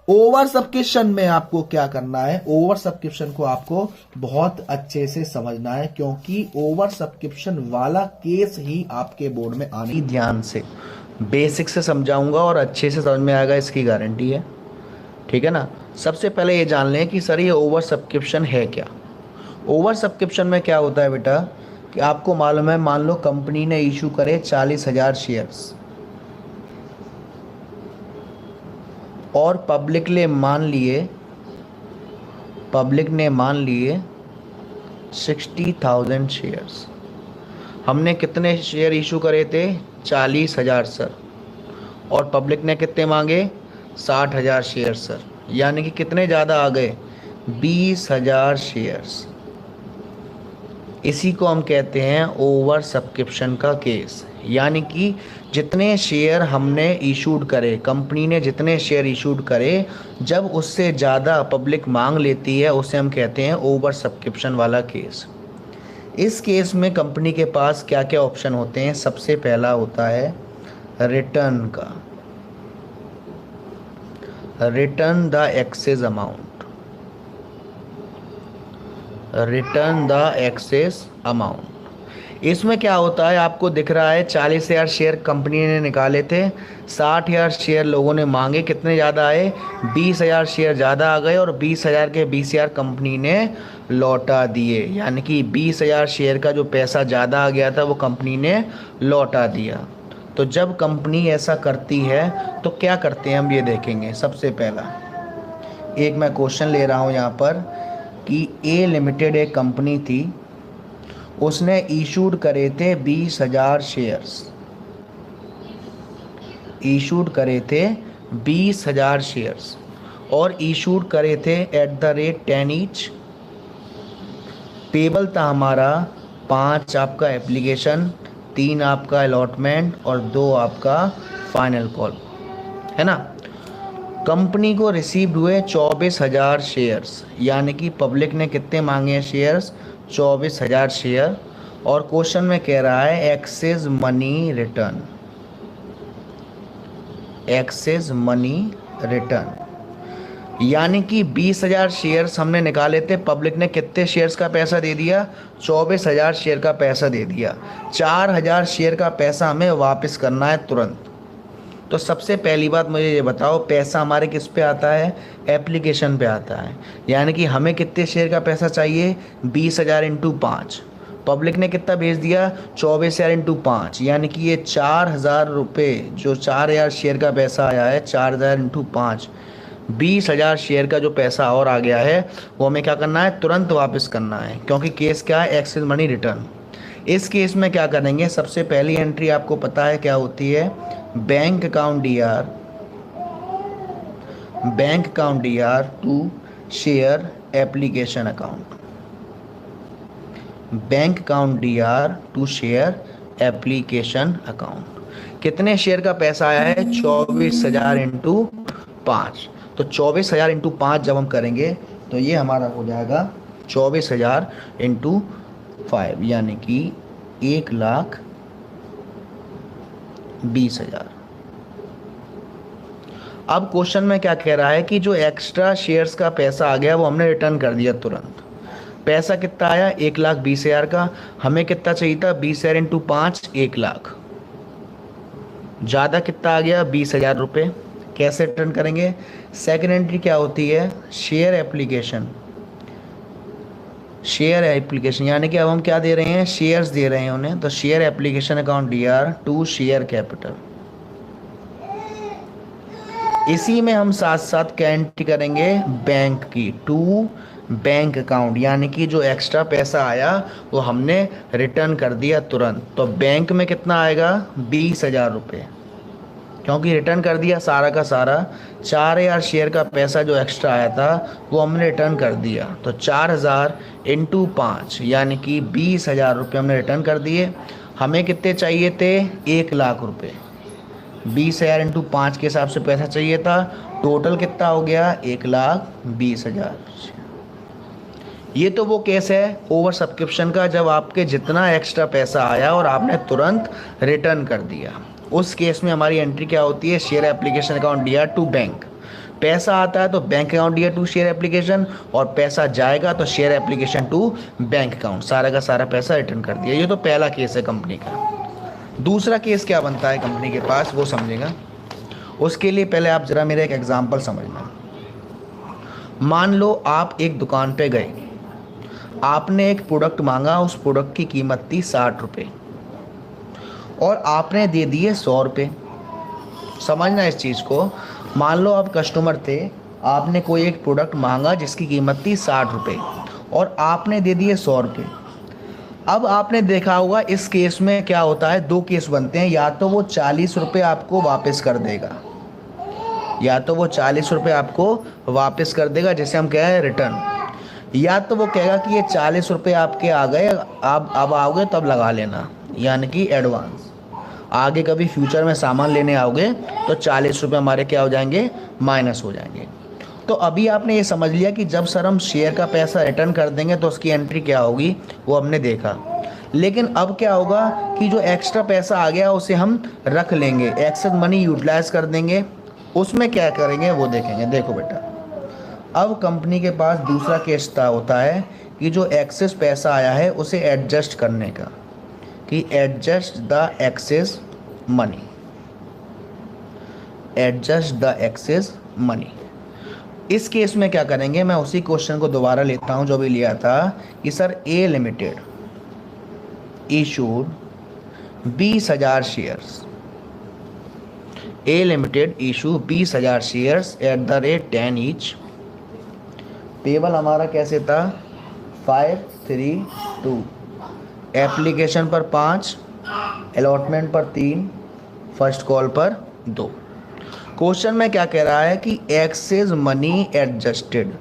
ओवर सब्सक्रिप्शन में आपको क्या करना है? ओवर सब्सक्रिप्शन को आपको बहुत अच्छे से समझना है क्योंकि ओवर सब्सक्रिप्शन वाला केस ही आपके बोर्ड में आने। ध्यान से बेसिक से समझाऊंगा और अच्छे से समझ में आएगा, इसकी गारंटी है, ठीक है ना। सबसे पहले ये जान लें कि सर ये ओवर सब्सक्रिप्शन है क्या। ओवर सब्सक्रिप्शन में क्या होता है बेटा कि आपको मालूम है, मान लो कंपनी ने इशू करे 40,000 शेयर्स और पब्लिक ने मान लिए 60,000 शेयर्स। हमने कितने शेयर इशू करे थे? 40,000 सर, और पब्लिक ने कितने मांगे? 60,000 शेयर सर। यानी कि कितने ज़्यादा आ गए? 20,000 शेयर्स। इसी को हम कहते हैं ओवर सब्सक्रिप्शन का केस। यानी कि जितने शेयर हमने इशूड करे, कंपनी ने जितने शेयर इशूड करे, जब उससे ज़्यादा पब्लिक मांग लेती है उसे हम कहते हैं ओवर सब्सक्रिप्शन वाला केस। इस केस में कंपनी के पास क्या क्या ऑप्शन होते हैं? सबसे पहला होता है रिटर्न का, return the excess amount. Return the excess amount. इसमें क्या होता है, आपको दिख रहा है 40,000 शेयर कंपनी ने निकाले थे, 60,000 शेयर लोगों ने मांगे, कितने ज़्यादा आए, 20,000 शेयर ज़्यादा आ गए और 20,000 के 20,000 कंपनी ने लौटा दिए। यानी कि 20,000 शेयर का जो पैसा ज़्यादा आ गया था वो कंपनी ने लौटा दिया। तो जब कंपनी ऐसा करती है तो क्या करते हैं हम ये देखेंगे। सबसे पहला एक मैं क्वेश्चन ले रहा हूँ यहाँ पर कि ए लिमिटेड एक कंपनी थी, उसने इशूड करे थे 20,000 शेयर्स, इशूड करे थे 20,000 शेयर्स और इशूड करे थे at the rate 10 each. Payable था हमारा 5 आपका एप्लीकेशन, 3 आपका अलॉटमेंट और 2 आपका फाइनल कॉल, है ना। कंपनी को रिसीव्ड हुए 24,000 शेयर्स, यानी कि पब्लिक ने कितने मांगे हैं शेयर्स, 24,000 शेयर। और क्वेश्चन में कह रहा है excess money return, excess money return, यानी कि 20,000 शेयर्स हमने निकाले थे, पब्लिक ने कितने शेयर्स का पैसा दे दिया, 24,000 शेयर का पैसा दे दिया। 4,000 शेयर का पैसा हमें वापस करना है तुरंत। तो सबसे पहली बात मुझे ये बताओ, पैसा हमारे किस पे आता है, एप्लीकेशन पे आता है। यानी कि हमें कितने शेयर का पैसा चाहिए, 20,000 इंटू 5। पब्लिक ने कितना भेज दिया, 24,000 इंटू 5, यानी कि ये 4,000 रुपये, जो 4,000 शेयर का पैसा आया है, 4,000 इंटू 5, 20,000 शेयर का जो पैसा और आ गया है वो हमें क्या करना है, तुरंत वापस करना है। क्योंकि केस क्या है, एक्सेस मनी रिटर्न। इस केस में क्या करेंगे, सबसे पहली एंट्री आपको पता है क्या होती है, bank account DR, bank account DR to share application account, bank account DR to share application account. कितने शेयर का पैसा आया है, 24,000 इंटू 5। तो 24,000 इंटू 5 जब हम करेंगे तो ये हमारा हो जाएगा 24,000 इंटू 5, यानी कि 1,20,000। अब क्वेश्चन में क्या कह रहा है कि जो एक्स्ट्रा शेयर्स का पैसा आ गया वो हमने रिटर्न कर दिया तुरंत। पैसा कितना आया, 1,20,000 का। हमें कितना चाहिए था, 20,000 इंटू 5, 1,00,000। ज़्यादा कितना आ गया, 20,000 रुपये। कैसे रिटर्न करेंगे, सेकेंड एंट्री क्या होती है, शेयर एप्लीकेशन, शेयर एप्लीकेशन, यानी कि अब हम क्या दे रहे हैं, शेयर्स दे रहे हैं उन्हें। तो share application account DR to share capital. इसी में हम साथ साथ क्या एंट्री करेंगे, बैंक की, टू बैंक अकाउंट, यानी कि जो एक्स्ट्रा पैसा आया वो हमने रिटर्न कर दिया तुरंत। तो बैंक में कितना आएगा, 20,000 रुपये, क्योंकि रिटर्न कर दिया सारा का सारा। 4,000 शेयर का पैसा जो एक्स्ट्रा आया था वो हमने रिटर्न कर दिया। तो 4,000 इंटू 5, यानी कि 20,000 रुपये हमने रिटर्न कर दिए। हमें कितने चाहिए थे, 1,00,000 रुपये। 20,000 इंटू 5 के हिसाब से पैसा चाहिए था। टोटल कितना हो गया, 1,20,000। ये तो वो केस है ओवर सब्सक्रिप्शन का, जब आपके जितना एक्स्ट्रा पैसा आया और आपने तुरंत रिटर्न कर दिया। उस केस में हमारी एंट्री क्या होती है, share application account DR to bank. पैसा आता है तो bank account DR to share application, और पैसा जाएगा तो share application to bank account. सारा का सारा पैसा रिटर्न कर दिया। ये तो पहला केस है कंपनी का। दूसरा केस क्या बनता है कंपनी के पास, वो समझेगा। उसके लिए पहले आप ज़रा मेरा एक एग्जाम्पल समझना। मान लो आप एक दुकान पे गए, आपने एक प्रोडक्ट मांगा, उस प्रोडक्ट की कीमत थी 60 रुपये और आपने दे दिए 100 रुपये। समझना इस चीज़ को। मान लो आप कस्टमर थे, आपने कोई एक प्रोडक्ट मांगा जिसकी कीमत थी 60 रुपये और आपने दे दिए 100 रुपये। अब आपने देखा होगा इस केस में क्या होता है, दो केस बनते हैं। या तो वो 40 रुपये आपको वापस कर देगा, या तो वो 40 रुपये आपको वापस कर देगा, जैसे हम कह रहे हैं रिटर्न। या तो वो कहेगा कि ये 40 रुपये आपके आ गए, आप अब आओगे तब लगा लेना, यानी कि एडवांस। आगे कभी फ्यूचर में सामान लेने आओगे तो 40 रुपये हमारे क्या हो जाएंगे, माइनस हो जाएंगे। तो अभी आपने ये समझ लिया कि जब सर हम शेयर का पैसा रिटर्न कर देंगे तो उसकी एंट्री क्या होगी, वो हमने देखा। लेकिन अब क्या होगा कि जो एक्स्ट्रा पैसा आ गया उसे हम रख लेंगे, एक्सेस मनी यूटिलाइज कर देंगे। उसमें क्या करेंगे वो देखेंगे। देखो बेटा, अब कंपनी के पास दूसरा केस होता है कि जो एक्सेस पैसा आया है उसे एडजस्ट करने का, कि adjust the excess money, adjust the excess money. इस केस में क्या करेंगे, मैं उसी क्वेश्चन को दोबारा लेता हूं जो भी लिया था कि sir A limited issued 20,000 shares, A limited issue 20,000 shares at the rate 10 each. Table हमारा कैसे था 5-3-2, एप्लीकेशन पर 5, अलॉटमेंट पर 3, फर्स्ट कॉल पर 2। क्वेश्चन में क्या कह रहा है कि excess money adjusted,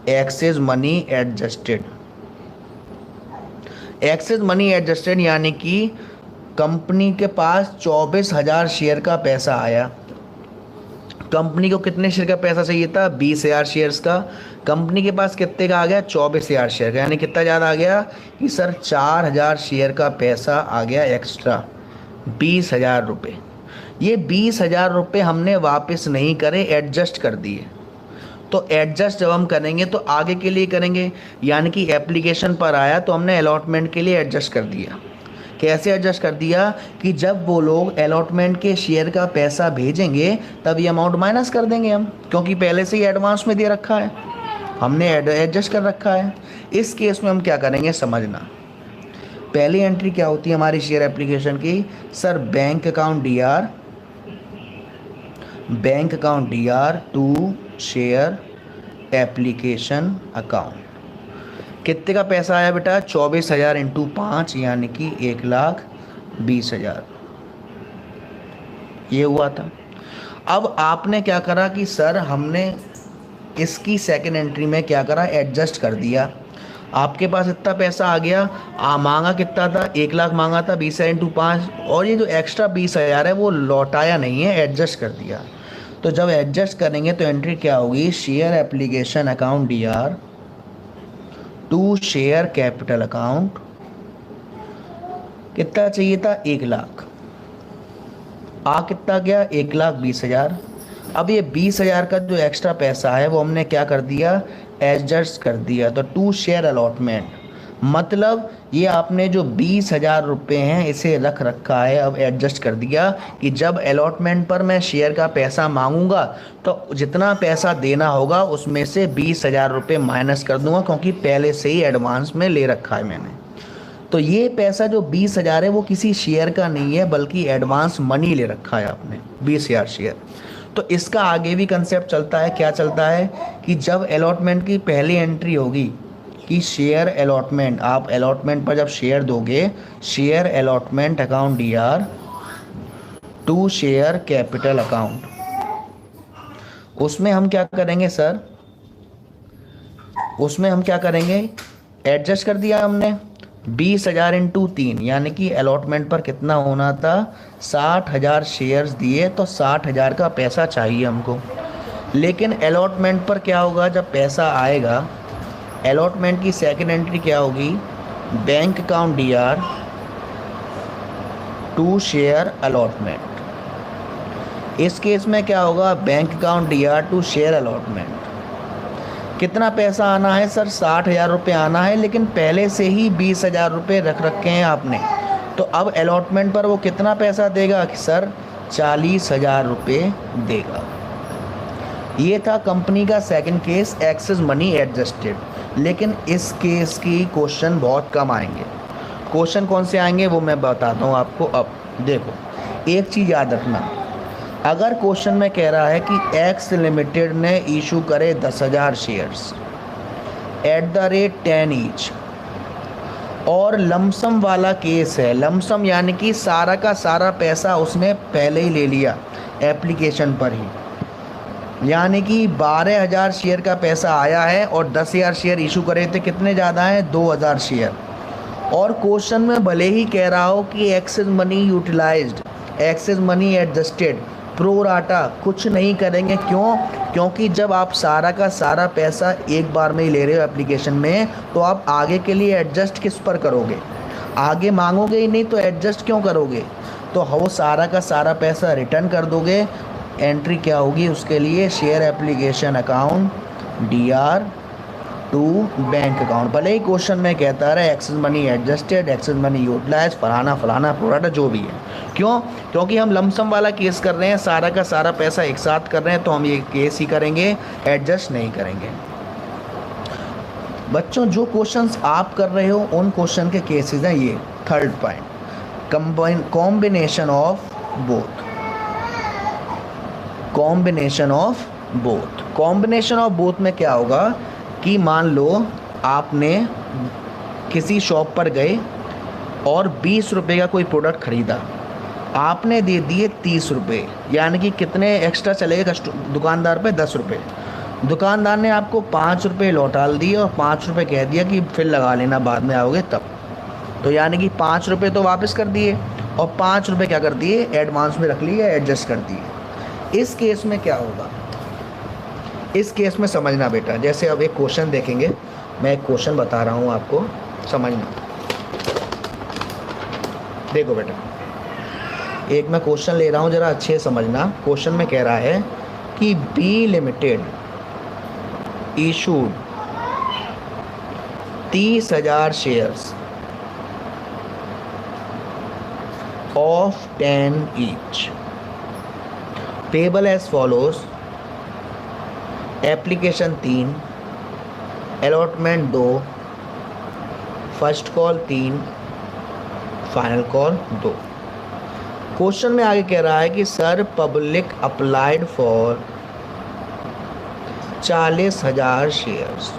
excess money adjusted, excess money adjusted यानी कि कंपनी के पास 24,000 शेयर का पैसा आया। कंपनी को कितने शेयर का पैसा चाहिए था 20,000 शेयर्स का, कंपनी के पास कितने का आ गया 24,000 शेयर का, यानी कितना ज़्यादा आ गया कि सर 4,000 शेयर का पैसा आ गया एक्स्ट्रा, 20,000 रुपये। ये 20,000 रुपये हमने वापस नहीं करे, एडजस्ट कर दिए। तो एडजस्ट जब हम करेंगे तो आगे के लिए करेंगे, यानी कि एप्लीकेशन पर आया तो हमने अलॉटमेंट के लिए एडजस्ट कर दिया। कैसे एडजस्ट कर दिया कि जब वो लोग अलॉटमेंट के शेयर का पैसा भेजेंगे तब ये अमाउंट माइनस कर देंगे हम, क्योंकि पहले से ही एडवांस में दे रखा है, हमने एडजस्ट कर रखा है। इस केस में हम क्या करेंगे समझना। पहली एंट्री क्या होती है हमारी शेयर एप्लीकेशन की, sir bank account DR, bank account DR to share application account. कितने का पैसा आया बेटा 24,000 इंटू 5 यानी कि 1,20,000 ये हुआ था। अब आपने क्या करा कि सर हमने इसकी सेकंड एंट्री में क्या करा एडजस्ट कर दिया। आपके पास इतना पैसा आ गया, मांगा कितना था 1,00,000 मांगा था, 20,000 इंटू 5, और ये जो एक्स्ट्रा 20,000 है वो लौटाया नहीं है, एडजस्ट कर दिया। तो जब एडजस्ट करेंगे तो एंट्री क्या होगी, share application account DR to share capital account. कितना चाहिए था 1,00,000, आ कितना गया 1,20,000। अब ये 20,000 का जो एक्स्ट्रा पैसा है वो हमने क्या कर दिया एडजस्ट कर दिया। तो टू शेयर अलॉटमेंट मतलब ये आपने जो 20,000 रुपये हैं इसे रख रखा है, अब एडजस्ट कर दिया कि जब अलॉटमेंट पर मैं शेयर का पैसा मांगूंगा तो जितना पैसा देना होगा उसमें से 20,000 रुपये माइनस कर दूंगा, क्योंकि पहले से ही एडवांस में ले रखा है मैंने। तो ये पैसा जो 20,000 है वो किसी शेयर का नहीं है बल्कि एडवांस मनी ले रखा है आपने 20,000 शेयर। तो इसका आगे भी कंसेप्ट चलता है, क्या चलता है कि जब अलॉटमेंट की पहली एंट्री होगी कि शेयर अलॉटमेंट, आप अलॉटमेंट पर जब शेयर दोगे share allotment account DR to share capital account, उसमें हम क्या करेंगे सर, उसमें हम क्या करेंगे एडजस्ट कर दिया हमने 20,000 इंटू 3 यानी कि अलॉटमेंट पर कितना होना था 60,000 शेयर्स दिए, तो 60,000 का पैसा चाहिए हमको। लेकिन अलॉटमेंट पर क्या होगा जब पैसा आएगा, अलॉटमेंट की सेकंड एंट्री क्या होगी bank account DR to share allotment. इस केस में क्या होगा bank account DR to share allotment. कितना पैसा आना है सर 60,000 रुपये आना है, लेकिन पहले से ही 20,000 रुपये रख रखे हैं आपने। तो अब अलॉटमेंट पर वो कितना पैसा देगा कि सर 40,000 रुपये देगा। ये था कंपनी का second case access money adjusted. लेकिन इस केस की क्वेश्चन बहुत कम आएंगे। क्वेश्चन कौन से आएंगे वो मैं बताता हूँ आपको। अब देखो एक चीज़ याद रखना, अगर क्वेश्चन में कह रहा है कि एक्स लिमिटेड ने इशू करे 10,000 shares at the rate 10 each, और लमसम वाला केस है, लमसम यानी कि सारा का सारा पैसा उसने पहले ही ले लिया एप्लीकेशन पर ही, यानी कि 12,000 शेयर का पैसा आया है और 10,000 शेयर इशू करे थे, कितने ज़्यादा हैं 2,000 शेयर। और क्वेश्चन में भले ही कह रहा हो कि excess money utilized, excess money adjusted, pro rata, कुछ नहीं करेंगे। क्यों? क्योंकि जब आप सारा का सारा पैसा एक बार में ही ले रहे हो एप्लीकेशन में, तो आप आगे के लिए एडजस्ट किस पर करोगे, आगे मांगोगे ही नहीं तो एडजस्ट क्यों करोगे। तो वो सारा का सारा पैसा रिटर्न कर दोगे। एंट्री क्या होगी उसके लिए share application account DR to bank account. भले ही क्वेश्चन में कहता रहे excess money adjusted, excess money utilize, फलाना फलाना प्रोडक्ट जो भी है। क्यों? क्योंकि हम लमसम वाला केस कर रहे हैं, सारा का सारा पैसा एक साथ कर रहे हैं, तो हम ये केस ही करेंगे, एडजस्ट नहीं करेंगे। बच्चों जो क्वेश्चंस आप कर रहे हो उन क्वेश्चन के केसेस हैं ये। Third point, combination of both. Combination of both. Combination of both में क्या होगा कि मान लो आपने किसी शॉप पर गए और 20 रुपये का कोई प्रोडक्ट ख़रीदा, आपने दे दिए 30 रुपये, यानी कि कितने एक्स्ट्रा चलेगा दुकानदार पे? 10 रुपये। दुकानदार ने आपको 5 रुपये लौटा दिए और 5 रुपये कह दिया कि फिर लगा लेना, बाद में आओगे तब। तो यानी कि 5 रुपये तो वापस कर दिए और 5 रुपये क्या कर दिए? एडवांस में रख लिए, एडजस्ट कर दिए। इस केस में क्या होगा? इस केस में समझना बेटा, जैसे अब एक क्वेश्चन देखेंगे, मैं एक क्वेश्चन बता रहा हूँ आपको, समझना। देखो बेटा, एक मैं क्वेश्चन ले रहा हूँ, ज़रा अच्छे समझना। क्वेश्चन में कह रहा है कि B limited issued 30,000 shares of 10 each, payable as follows. Application 3, allotment 2, first call 3, final call 2। Question में आगे कह रहा है कि sir public applied for 40,000 shares,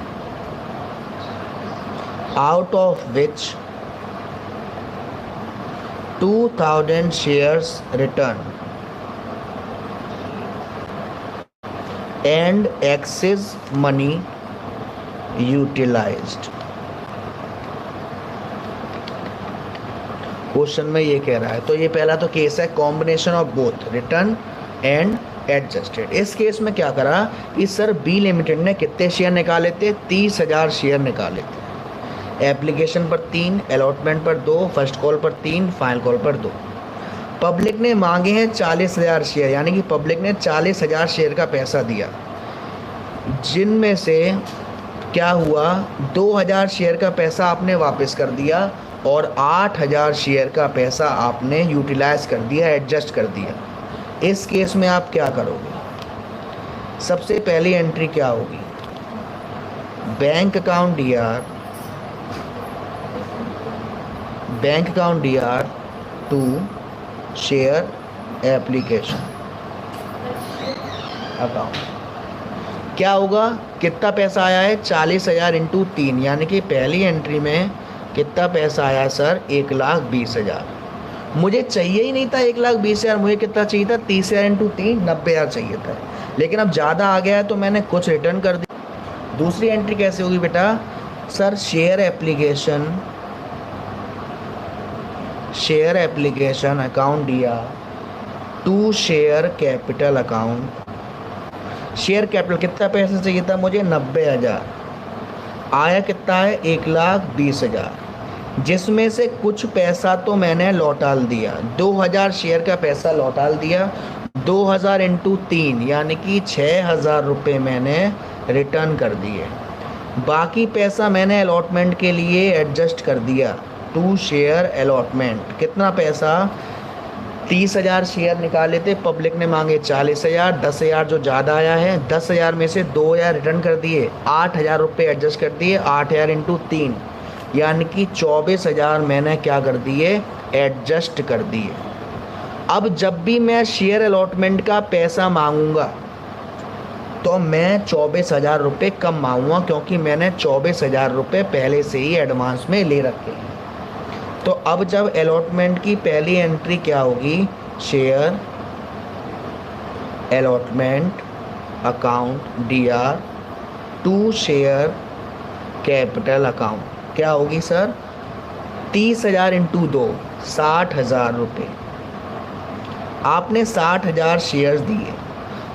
out of which 2,000 shares return and excess money utilized। Question में ये कह रहा है, तो ये पहला तो केस है combination of both, return and adjusted. इस केस में क्या करा कि सर बी लिमिटेड ने कितने शेयर निकाले थे? 30,000 शेयर निकाले थे। एप्लीकेशन पर 3, अलॉटमेंट पर 2, फर्स्ट कॉल पर 3, फाइनल कॉल पर 2। पब्लिक ने मांगे हैं 40,000 शेयर, यानी कि पब्लिक ने 40,000 शेयर का पैसा दिया, जिनमें से क्या हुआ? 2,000 शेयर का पैसा आपने वापस कर दिया और 8,000 शेयर का पैसा आपने यूटिलाइज कर दिया, एडजस्ट कर दिया। इस केस में आप क्या करोगे? सबसे पहली एंट्री क्या होगी? Bank account DR to share application account. क्या होगा? कितना पैसा आया है? 40,000 इंटू 3, यानी कि पहली एंट्री में कितना पैसा आया सर? 1,20,000। मुझे चाहिए ही नहीं था 1,20,000, मुझे कितना चाहिए था? 30,000 इंटू 3, 90,000 चाहिए था। लेकिन अब ज़्यादा आ गया है तो मैंने कुछ रिटर्न कर दिया। दूसरी एंट्री कैसे होगी बेटा? Sir share application account DR to share capital account. Share capital कितना पैसा चाहिए था मुझे? 90,000। आया कितना है? 1,20,000, जिसमें से कुछ पैसा तो मैंने लौटा दिया, 2,000 शेयर का पैसा लौटा दिया। 2,000 इंटू 3, यानी कि 6,000 रुपये मैंने रिटर्न कर दिए। बाकी पैसा मैंने अलॉटमेंट के लिए एडजस्ट कर दिया, टू शेयर अलॉटमेंट। कितना पैसा? 30,000 शेयर निकाले थे, पब्लिक ने मांगे 40,000, 10,000 जो ज़्यादा आया है, 10,000 में से 2,000 रिटर्न कर दिए, 8,000 रुपये एडजस्ट कर दिए। 8,000 इंटू 3, यानी कि 24,000 मैंने क्या कर दिए? एडजस्ट कर दिए। अब जब भी मैं शेयर अलॉटमेंट का पैसा मांगूंगा तो मैं 24,000 रुपये कम मांगूंगा, क्योंकि मैंने 24,000 रुपये पहले से ही एडवांस में ले रखे हैं। तो अब जब अलॉटमेंट की पहली एंट्री क्या होगी? Share allotment account DR to share capital account. क्या होगी सर? 30,000 इंटू 2, 60,000 रुपये। आपने 60,000 शेयर्स दिए।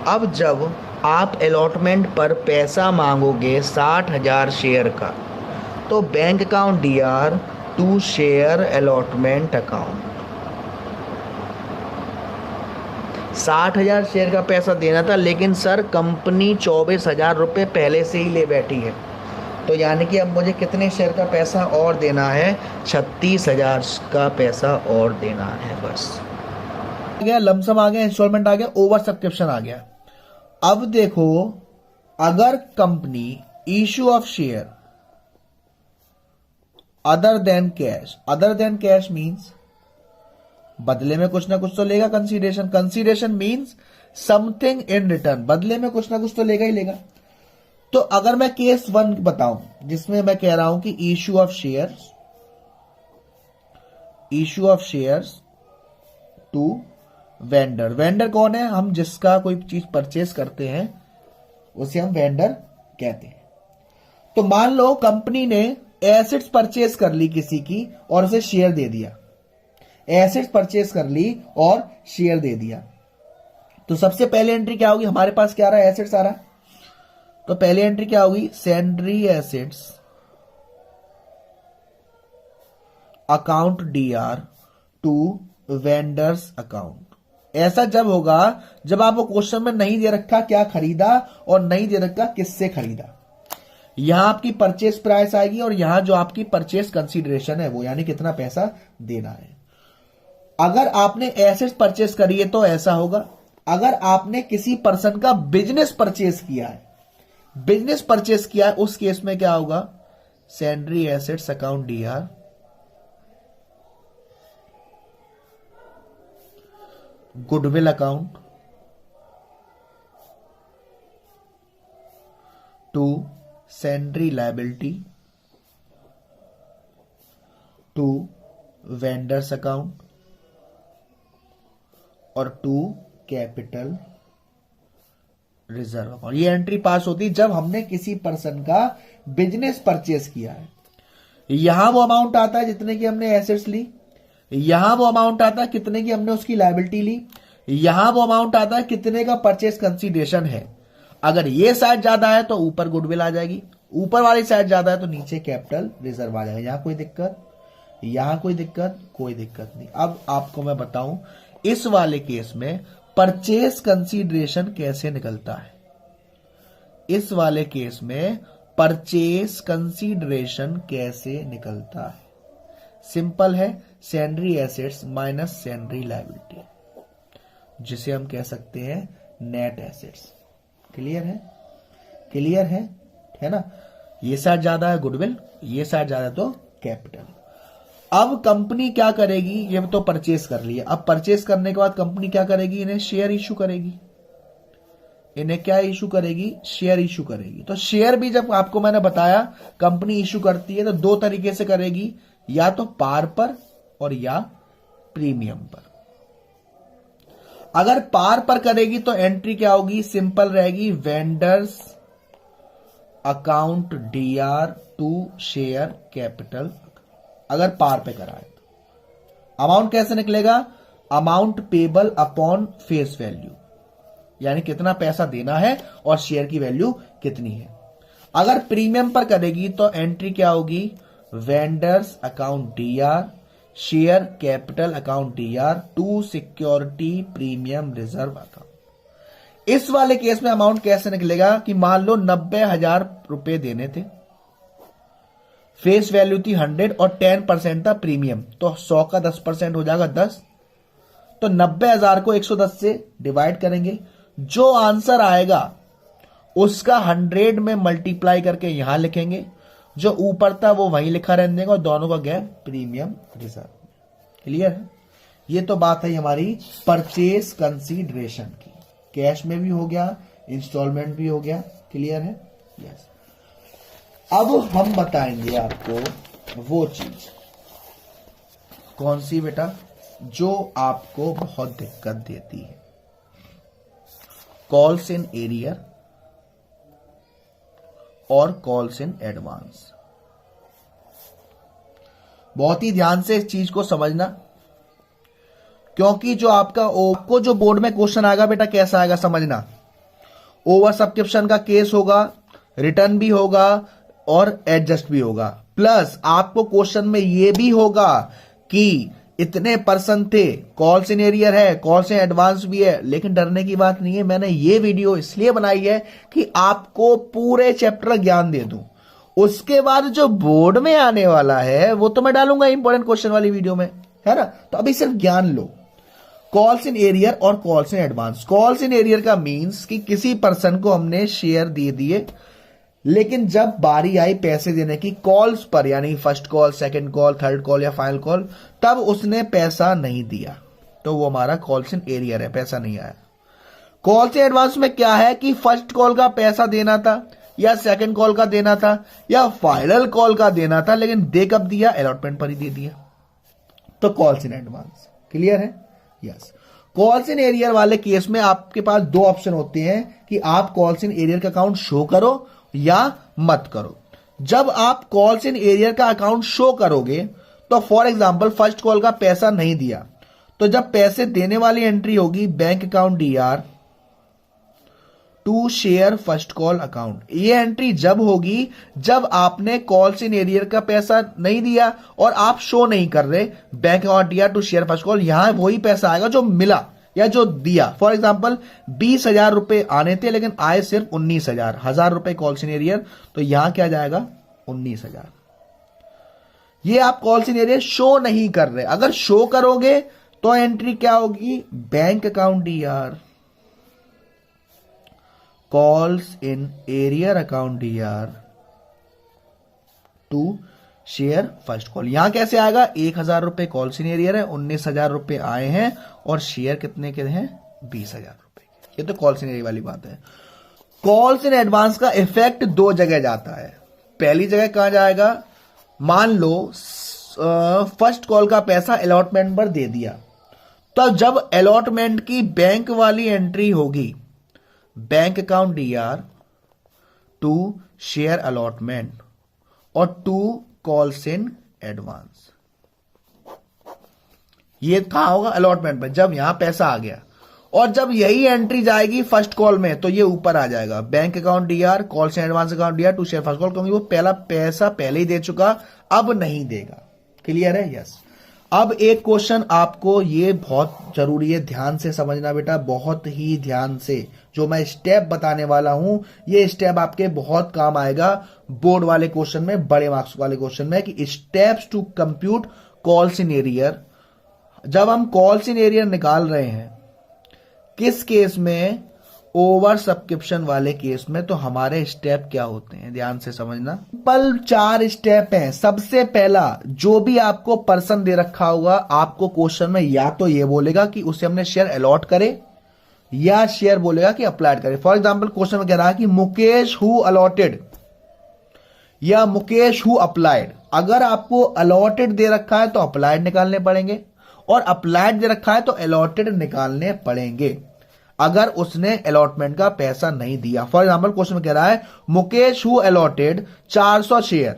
अब जब आप अलॉटमेंट पर पैसा मांगोगे 60,000 शेयर का, तो bank account DR to share allotment account. 60,000 share का पैसा देना था, लेकिन सर कंपनी 24,000 रुपये पहले से ही ले बैठी है, तो यानी कि अब मुझे कितने शेयर का पैसा और देना है, 36,000 का पैसा और देना है बस। आ गया, लमसम आ गया, इंस्टॉलमेंट आ गया, ओवर सब्सक्रिप्शन आ गया। अब देखो, अगर company issue of share other than cash means बदले में कुछ ना कुछ तो लेगा consideration means something in return, बदले में कुछ ना कुछ तो लेगा ही लेगा। तो अगर मैं केस 1 बताऊं जिसमें मैं कह रहा हूं कि issue of shares to vendor कौन है, हम जिसका कोई चीज परचेस करते हैं उसे हम वेंडर कहते हैं। तो मान लो कंपनी ने एसेट्स परचेस कर ली किसी की और उसे शेयर दे दिया, एसेट्स परचेस कर ली और शेयर दे दिया। तो सबसे पहले एंट्री क्या होगी, हमारे पास क्या आ रहा है, एसेट्स आ रहा है, तो पहली एंट्री क्या होगी, sundry assets account DR to vendors account. ऐसा जब होगा जब आपको क्वेश्चन में नहीं दे रखा क्या खरीदा और नहीं दे रखा किससे खरीदा। यहां आपकी परचेस प्राइस आएगी और यहां जो आपकी परचेस कंसीडरेशन है वो यानी कितना पैसा देना है। अगर आपने एसेट्स परचेस करी है तो ऐसा होगा, अगर आपने किसी पर्सन का बिजनेस परचेस किया है उस केस में क्या होगा, sundry assets account DR goodwill account to sundry liability to vendors account और टू कैपिटल रिजर्व अकाउंट। ये एंट्री पास होती है जब हमने किसी पर्सन का बिजनेस परचेस किया है। यहां वो अमाउंट आता है जितने की हमने एसेट्स ली, यहां वो अमाउंट आता है कितने की हमने उसकी लायबिलिटी ली, यहां वो अमाउंट आता है कितने का परचेस कंसीडरेशन है। अगर ये साइड ज्यादा है तो ऊपर गुडविल आ जाएगी, ऊपर वाली साइड ज्यादा है तो नीचे कैपिटल रिजर्व आ जाएगा। यहां कोई दिक्कत नहीं। अब आपको मैं बताऊं इस वाले केस में परचेस कंसीडरेशन कैसे निकलता है। इस वाले केस में परचेस कंसीडरेशन कैसे निकलता है, सिंपल है, सैंड्री एसेट्स माइनस सैंड्री लायबिलिटी, जिसे हम कह सकते हैं नेट एसेट्स। क्लियर है ना। ये साइड ज्यादा है गुडविल, ये साइड ज्यादा है तो कैपिटल। अब कंपनी क्या करेगी, ये तो परचेस कर लिया, अब परचेस करने के बाद कंपनी क्या करेगी, इन्हें शेयर इशू करेगी। शेयर इशू करेगी। तो शेयर भी जब आपको मैंने बताया कंपनी इशू करती है तो दो तरीके से करेगी, या तो पार पर और या प्रीमियम पर। अगर पार पर करेगी तो एंट्री क्या होगी, सिंपल रहेगी, vendors account DR to share capital. अगर पार पे कराए तो अमाउंट कैसे निकलेगा, amount payable upon face value, यानी कितना पैसा देना है और शेयर की वैल्यू कितनी है। अगर प्रीमियम पर करेगी तो एंट्री क्या होगी, vendors account DR share capital account DR to security premium reserve account. इस वाले केस में अमाउंट कैसे निकलेगा कि मान लो 90,000 रुपए देने थे, फेस वैल्यू थी 100 और 10% था प्रीमियम, तो 100 का 10% हो जाएगा 10। तो 90,000 को 110 से डिवाइड करेंगे, जो आंसर आएगा उसका 100 में मल्टीप्लाई करके यहां लिखेंगे, जो ऊपर था वो वहीं लिखा रहने देगा और दोनों का गैप प्रीमियम रिजर्व। क्लियर है। ये तो बात है हमारी परचेस कंसीडरेशन की, कैश में भी हो गया, इंस्टॉलमेंट भी हो गया। क्लियर है, यस। अब हम बताएंगे आपको वो चीज कौन सी बेटा जो आपको बहुत दिक्कत देती है, कॉल्स इन एरियर और कॉल्स इन एडवांस। बहुत ही ध्यान से इस चीज को समझना, क्योंकि जो आपको जो बोर्ड में क्वेश्चन आएगा बेटा कैसा आएगा समझना। ओवर सब्सक्रिप्शन का केस होगा, रिटर्न भी होगा और एडजस्ट भी होगा, प्लस आपको क्वेश्चन में यह भी होगा कि इतने पर्सन थे, कॉल्स इन एरियर है, कॉल्स इन एडवांस भी है। लेकिन डरने की बात नहीं है, मैंने ये वीडियो इसलिए बनाई है कि आपको पूरे चैप्टर ज्ञान दे दूं। उसके बाद जो बोर्ड में आने वाला है वो तो मैं डालूंगा इंपॉर्टेंट क्वेश्चन वाली वीडियो में, है ना। तो अभी सिर्फ ज्ञान लो। कॉल्स इन एरियर और calls in advance. Calls in arrear का मींस कि किसी पर्सन को हमने शेयर दे दिए, लेकिन जब बारी आई पैसे देने की कॉल्स पर, यानी first call, second call, third call या फाइनल कॉल, तब उसने पैसा नहीं दिया, तो वो हमारा कॉल्स इन एरियर है, पैसा नहीं आया। कॉल्स इन एडवांस में क्या है कि फर्स्ट कॉल का पैसा देना था या सेकंड कॉल का देना था या फाइनल कॉल का देना था, लेकिन दे कब दिया? अलॉटमेंट पर ही दे दिया, तो कॉल्स इन एडवांस। क्लियर है? यस। कॉल्स इन एरियर वाले केस में आपके पास दो ऑप्शन होते हैं कि आप कॉल्स इन एरियर का अकाउंट शो करो या मत करो। जब आप कॉल्स इन एरियर का अकाउंट शो करोगे तो फॉर एग्जांपल फर्स्ट कॉल का पैसा नहीं दिया, तो जब पैसे देने वाली एंट्री होगी bank account D R to share first call account, ये एंट्री जब होगी जब आपने कॉल्स इन एरियर का पैसा नहीं दिया और आप शो नहीं कर रहे bank account D R to share first call, यहां वही पैसा आएगा जो मिला या जो दिया। फॉर एग्जाम्पल 20,000 रुपए आने थे लेकिन आए सिर्फ 19,000, 1,000 रुपए कॉल्स इन एरियर, तो यहां क्या जाएगा? 19,000। ये आप कॉल्स इन एरियर शो नहीं कर रहे। अगर शो करोगे तो एंट्री क्या होगी? Bank account DR calls in arrear account D R to share first call. यहां कैसे आएगा? 1,000 रुपए कॉल्स इन एरियर है, 19,000 रुपए आए हैं और शेयर कितने के हैं? 20,000 रुपए। ये तो कॉल्स इन एरियर वाली बात है। कॉल्स इन एडवांस का इफेक्ट दो जगह जाता है। पहली जगह कहां जाएगा? मान लो फर्स्ट कॉल का पैसा अलॉटमेंट पर दे दिया, तो जब अलॉटमेंट की बैंक वाली एंट्री होगी bank account D R to share allotment और टू कॉल्स इन एडवांस, ये कहां होगा? अलॉटमेंट पे, जब यहां पैसा आ गया। और जब यही एंट्री जाएगी फर्स्ट कॉल में तो ये ऊपर आ जाएगा bank account DR calls in advance account D R to share first call, क्योंकि वो पहला पैसा पहले ही दे चुका, अब नहीं देगा। क्लियर है? यस। अब एक क्वेश्चन आपको ये बहुत जरूरी है, ध्यान से समझना बेटा, बहुत ही ध्यान से। जो मैं स्टेप बताने वाला हूं ये स्टेप आपके बहुत काम आएगा बोर्ड वाले क्वेश्चन में, बड़े मार्क्स वाले क्वेश्चन में, कि steps to compute calls in arrear. जब हम कॉल्स इन एरियर निकाल रहे हैं किस केस में? ओवर सब्सक्रिप्शन वाले केस में। तो हमारे स्टेप क्या होते हैं, ध्यान से समझना। सिंपल 4 स्टेप हैं। सबसे पहला, जो भी आपको पर्सन दे रखा होगा आपको क्वेश्चन में या तो ये बोलेगा कि उसे हमने शेयर अलॉट करे या शेयर बोलेगा कि अप्लाइड करे। फॉर एग्जांपल क्वेश्चन में कह रहा है कि मुकेश हु अलॉटेड या मुकेश हु अप्लाइड। अगर आपको अलॉटेड दे रखा है तो अप्लाइड निकालने पड़ेंगे और अप्लाइड दे रखा है तो अलॉटेड निकालने पड़ेंगे अगर उसने अलॉटमेंट का पैसा नहीं दिया। फॉर एग्जांपल क्वेश्चन में कह रहा है Mukesh who allotted 400 share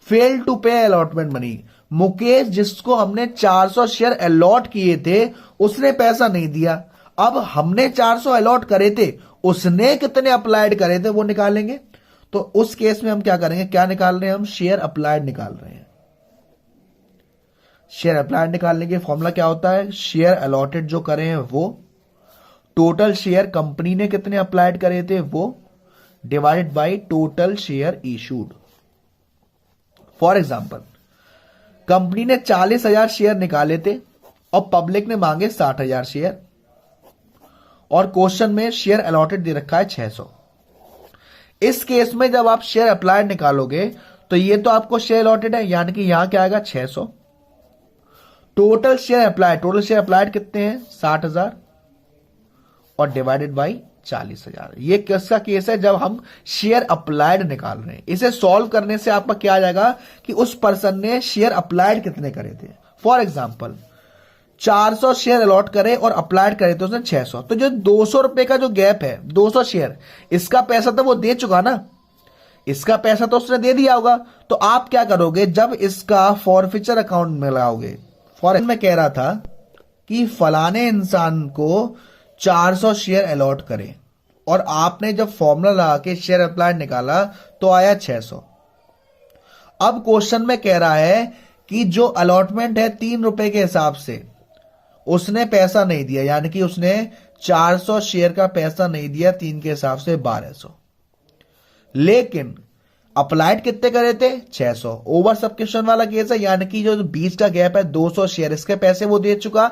fail to pay allotment money. Mukesh जिसको हमने 400 शेयर अलॉट किए थे उसने पैसा नहीं दिया। अब हमने 400 अलॉट करे थे, उसने कितने अप्लाइड करे थे वो निकालेंगे। तो उस केस में हम क्या करेंगे? क्या निकाल रहे हैं हम? शेयर अप्लाइड निकाल रहे हैं। शेयर अप्लाइड निकालने के फॉर्मूला क्या होता है? शेयर अलॉटेड जो करे हैं वो, टोटल शेयर कंपनी ने कितने अप्लाइड करे थे वो, divided by total share issued. For example company ने 40,000 शेयर निकाले थे और पब्लिक ने मांगे 60,000 शेयर और क्वेश्चन में शेयर अलॉटेड दे रखा है 600। इस केस में जब आप शेयर अप्लाइड निकालोगे तो ये तो आपको शेयर अलॉटेड है, यानी कि यहां क्या आएगा? 600। टोटल शेयर अप्लाइड कितने हैं? 60,000 और डिवाइडेड बाई 40,000। ये किसका केस है? जब हम शेयर अप्लाइड निकाल रहे हैं। इसे सॉल्व करने से आपका क्या आ जाएगा कि उस पर्सन ने शेयर अप्लाइड कितने करे थे। फॉर एग्जांपल 400 शेयर अलॉट करे और अप्लाइड करे थे उसने 600, तो जो 200 रुपए का जो गैप है 200 शेयर, इसका पैसा तो वो दे चुका ना, इसका पैसा तो उसने दे दिया होगा। तो आप क्या करोगे? जब इसका फॉरफीचर अकाउंट में लगाओगे, फॉर मैं कह रहा था कि फलाने इंसान को 400 शेयर अलॉट करें और आपने जब फॉर्मूला लगा के शेयर अप्लाइड निकाला तो आया 600। अब क्वेश्चन में कह रहा है कि जो अलॉटमेंट है 3 रुपए के हिसाब से उसने पैसा नहीं दिया, यानी कि उसने 400 शेयर का पैसा नहीं दिया 3 के हिसाब से 1200। लेकिन अप्लाइड कितने करे थे 600। ओवर सब्सक्रिप्शन वाला केस है, यानी कि जो बीच का गैप है 200 शेयर इसके पैसे वो दे चुका,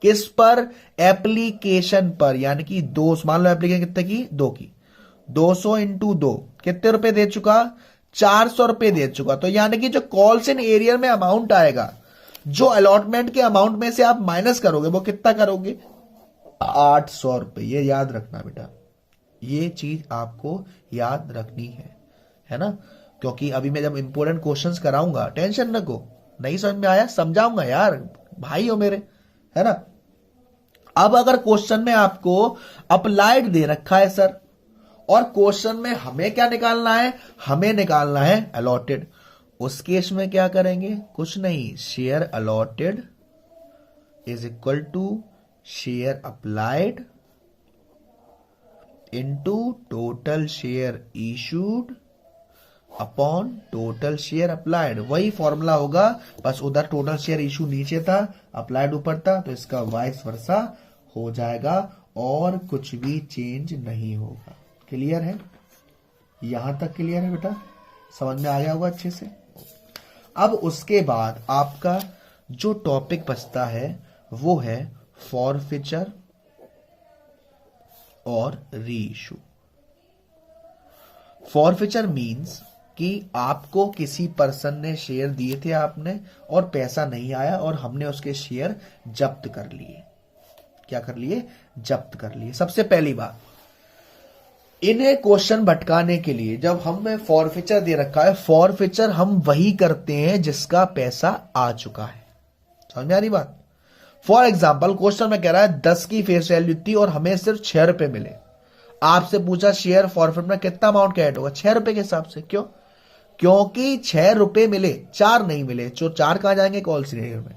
किस पर, एप्लीकेशन पर, यानी कि दो, मान लो एप्लीकेशन कितने की, 2 की, 200 इंटू 2 कितने रुपए दे चुका, 400 रुपए दे चुका। तो यानी कि जो कॉल्स इन एरियर में अमाउंट आएगा, जो अलॉटमेंट के अमाउंट में से आप माइनस करोगे वो कितना करोगे, 800 रुपए। ये याद रखना बेटा, ये चीज आपको याद रखनी है ना, क्योंकि अभी मैं जब इंपोर्टेंट क्वेश्चंस कराऊंगा टेंशन न को, नहीं समझ में आया समझाऊंगा यार, भाई हो मेरे, है ना। अब अगर क्वेश्चन में आपको अप्लाइड दे रखा है सर, और क्वेश्चन में हमें क्या निकालना है, हमें निकालना है अलॉटेड, उस केस में क्या करेंगे, कुछ नहीं, share allotted is equal to share applied into total share issued upon total share applied. वही फॉर्मूला होगा, बस उधर टोटल शेयर इशू नीचे था, अप्लाइड ऊपर था, तो इसका वाइस वर्सा हो जाएगा और कुछ भी चेंज नहीं होगा। क्लियर है, यहां तक क्लियर है बेटा, समझ में आ गया होगा अच्छे से। अब उसके बाद आपका जो टॉपिक बचता है वो है फॉरफीचर और री इशू। फॉरफीचर मींस कि आपको किसी पर्सन ने शेयर दिए थे आपने, और पैसा नहीं आया और हमने उसके शेयर जब्त कर लिए। क्या कर लिए, जब्त कर लिए। सबसे पहली बात, इन्हें क्वेश्चन भटकाने के लिए जब हमें फॉरफीचर दे रखा है, फॉरफीचर हम वही करते हैं जिसका पैसा आ चुका है। समझ में आ रही बात। फॉर एग्जाम्पल क्वेश्चन में कह रहा है 10 की फेस वैल्यू थी और हमें सिर्फ 6 रुपए मिले। आपसे पूछा शेयर फॉरफिट में कितना अमाउंट का ऐड होगा, 6 रुपए के हिसाब से। क्यों, क्योंकि 6 रुपए मिले, 4 नहीं मिले, जो 4 कहां जाएंगे, कॉल सिनेरियो में।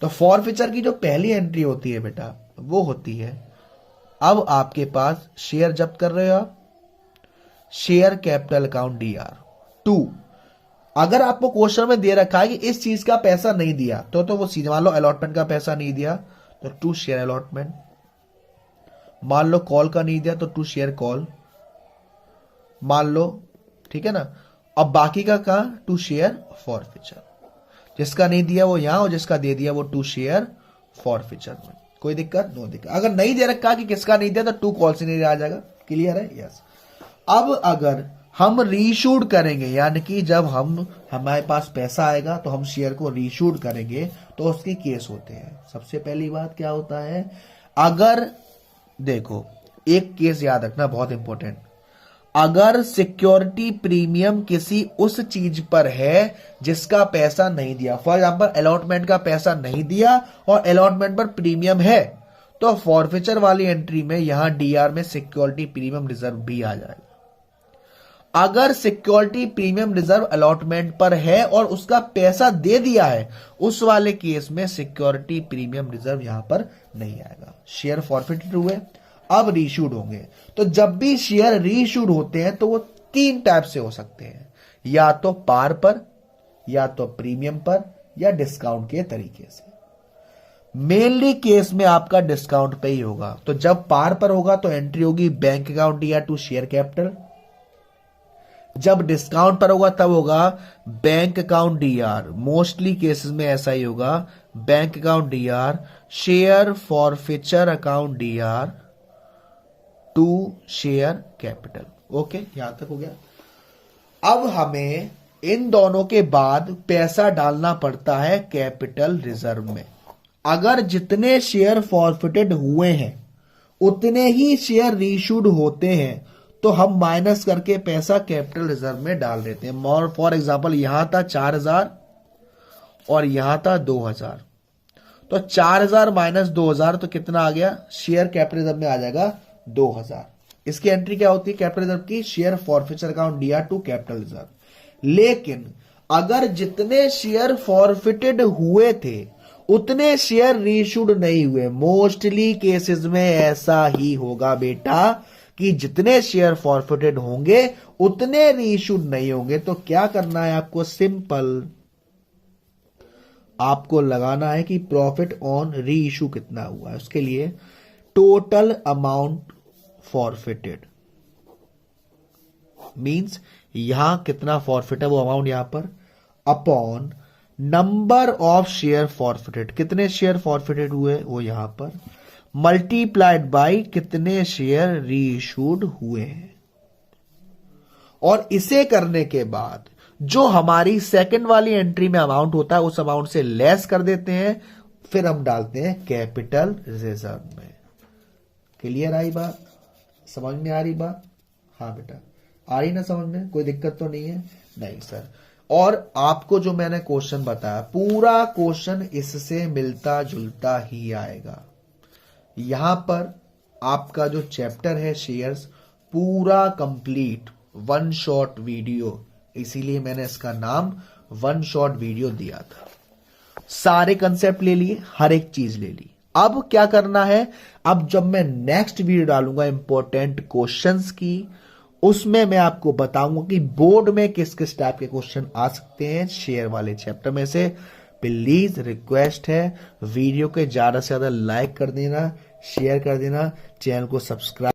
तो फॉरफीचर की जो पहली एंट्री होती है बेटा, वो होती है, अब आपके पास शेयर जब्त कर रहे हो आप, शेयर कैपिटल अकाउंट DR 2। अगर आपको क्वेश्चन में दे रखा है कि इस चीज का पैसा नहीं दिया, तो वो सीधे, मान लो अलॉटमेंट का पैसा नहीं दिया तो 2 शेयर अलॉटमेंट, मान लो कॉल का नहीं दिया तो 2 शेयर कॉल, मान लो, ठीक है ना। अब बाकी का कहां, 2 शेयर फॉरफीचर। जिसका नहीं दिया वो यहां, और जिसका दे दिया वो 2 शेयर फॉरफीचर में। कोई दिक्कत, नो दिक्कत। अगर नहीं दे रखा कि किसका नहीं दिया तो 2 कॉल सिनेरियो आ जाएगा। क्लियर है, यस। अब अगर हम रीशूड करेंगे, यानी कि जब हमारे पास पैसा आएगा तो हम शेयर को रीशूड करेंगे, तो उसके केस होते हैं। सबसे पहली बात क्या होता है, अगर देखो एक केस याद रखना बहुत इंपॉर्टेंट, अगर सिक्योरिटी प्रीमियम किसी उस चीज पर है जिसका पैसा नहीं दिया, फॉर एग्जांपल अलॉटमेंट का पैसा नहीं दिया और अलॉटमेंट पर प्रीमियम है, तो फॉरफीचर वाली एंट्री में यहां DR में सिक्योरिटी प्रीमियम रिजर्व भी आ जाएगा। अगर सिक्योरिटी प्रीमियम रिजर्व अलॉटमेंट पर है और उसका पैसा दे दिया है, उस वाले केस में सिक्योरिटी प्रीमियम रिजर्व यहां पर नहीं आएगा। शेयर फॉरफिटेड हुए, अब रीशूड होंगे। तो जब भी शेयर रीशूड होते हैं तो वो 3 टाइप से हो सकते हैं, या तो पार पर, या तो प्रीमियम पर, या डिस्काउंट के तरीके से। मेनली केस में आपका डिस्काउंट पे ही होगा। तो जब पार पर होगा तो एंट्री होगी bank account DR 2 share capital. जब डिस्काउंट पर होगा तब होगा bank account DR, mostly cases में ऐसा ही होगा, bank account DR, share forfeiture account DR 2 share capital. Okay, यहां तक हो गया। अब हमें इन दोनों के बाद पैसा डालना पड़ता है कैपिटल रिजर्व में। अगर जितने शेयर फॉरफिटेड हुए हैं उतने ही शेयर रीशूड होते हैं, तो हम माइनस करके पैसा कैपिटल रिजर्व में डाल देते हैं। फॉर एग्जांपल यहां था 4000 और यहां था 2000, तो 4000 माइनस 2000 तो कितना आ गया, शेयर कैपिटल रिजर्व में आ जाएगा 2000। इसकी एंट्री क्या होती है कैपिटल रिजर्व की, share forfeiture account DR 2 capital reserve. लेकिन अगर जितने शेयर फॉरफिटेड हुए थे उतने शेयर रीशूड नहीं हुए, मोस्टली केसेस में ऐसा ही होगा बेटा कि जितने शेयर फॉरफिटेड होंगे उतने रीइश्यूड नहीं होंगे। तो क्या करना है आपको, सिंपल आपको लगाना है कि प्रॉफिट ऑन री इशू कितना हुआ है। उसके लिए टोटल अमाउंट फॉरफिटेड मींस यहां कितना फॉरफिट है वो अमाउंट यहां पर upon number of share forfeited, कितने शेयर फॉरफिटेड हुए वो यहां पर मल्टीप्लाइड बाय कितने शेयर रीइश्यूड हुए हैं। और इसे करने के बाद जो हमारी सेकंड वाली एंट्री में अमाउंट होता है उस अमाउंट से लेस कर देते हैं, फिर हम डालते हैं कैपिटल रिजर्व में। क्लियर आई बात? समझ में आ रही बात? हाँ बेटा, आ रही ना समझ में? कोई दिक्कत तो नहीं है? नहीं सर। और आपको जो मैंने क्वेश्चन बताया पूरा क्वेश्चन इससे मिलता जुलता ही आएगा। यहां पर आपका जो चैप्टर है शेयर्स पूरा कंप्लीट वन शॉट वीडियो, इसीलिए मैंने इसका नाम वन शॉट वीडियो दिया था। सारे कंसेप्ट ले लिए, हर एक चीज ले ली। अब क्या करना है, अब जब मैं नेक्स्ट वीडियो डालूंगा इंपॉर्टेंट क्वेश्चंस की, उसमें मैं आपको बताऊंगा कि बोर्ड में किस किस टाइप के क्वेश्चन आ सकते हैं शेयर वाले चैप्टर में से। प्लीज रिक्वेस्ट है वीडियो के ज्यादा से ज्यादा लाइक कर देना, शेयर कर देना, चैनल को सब्सक्राइब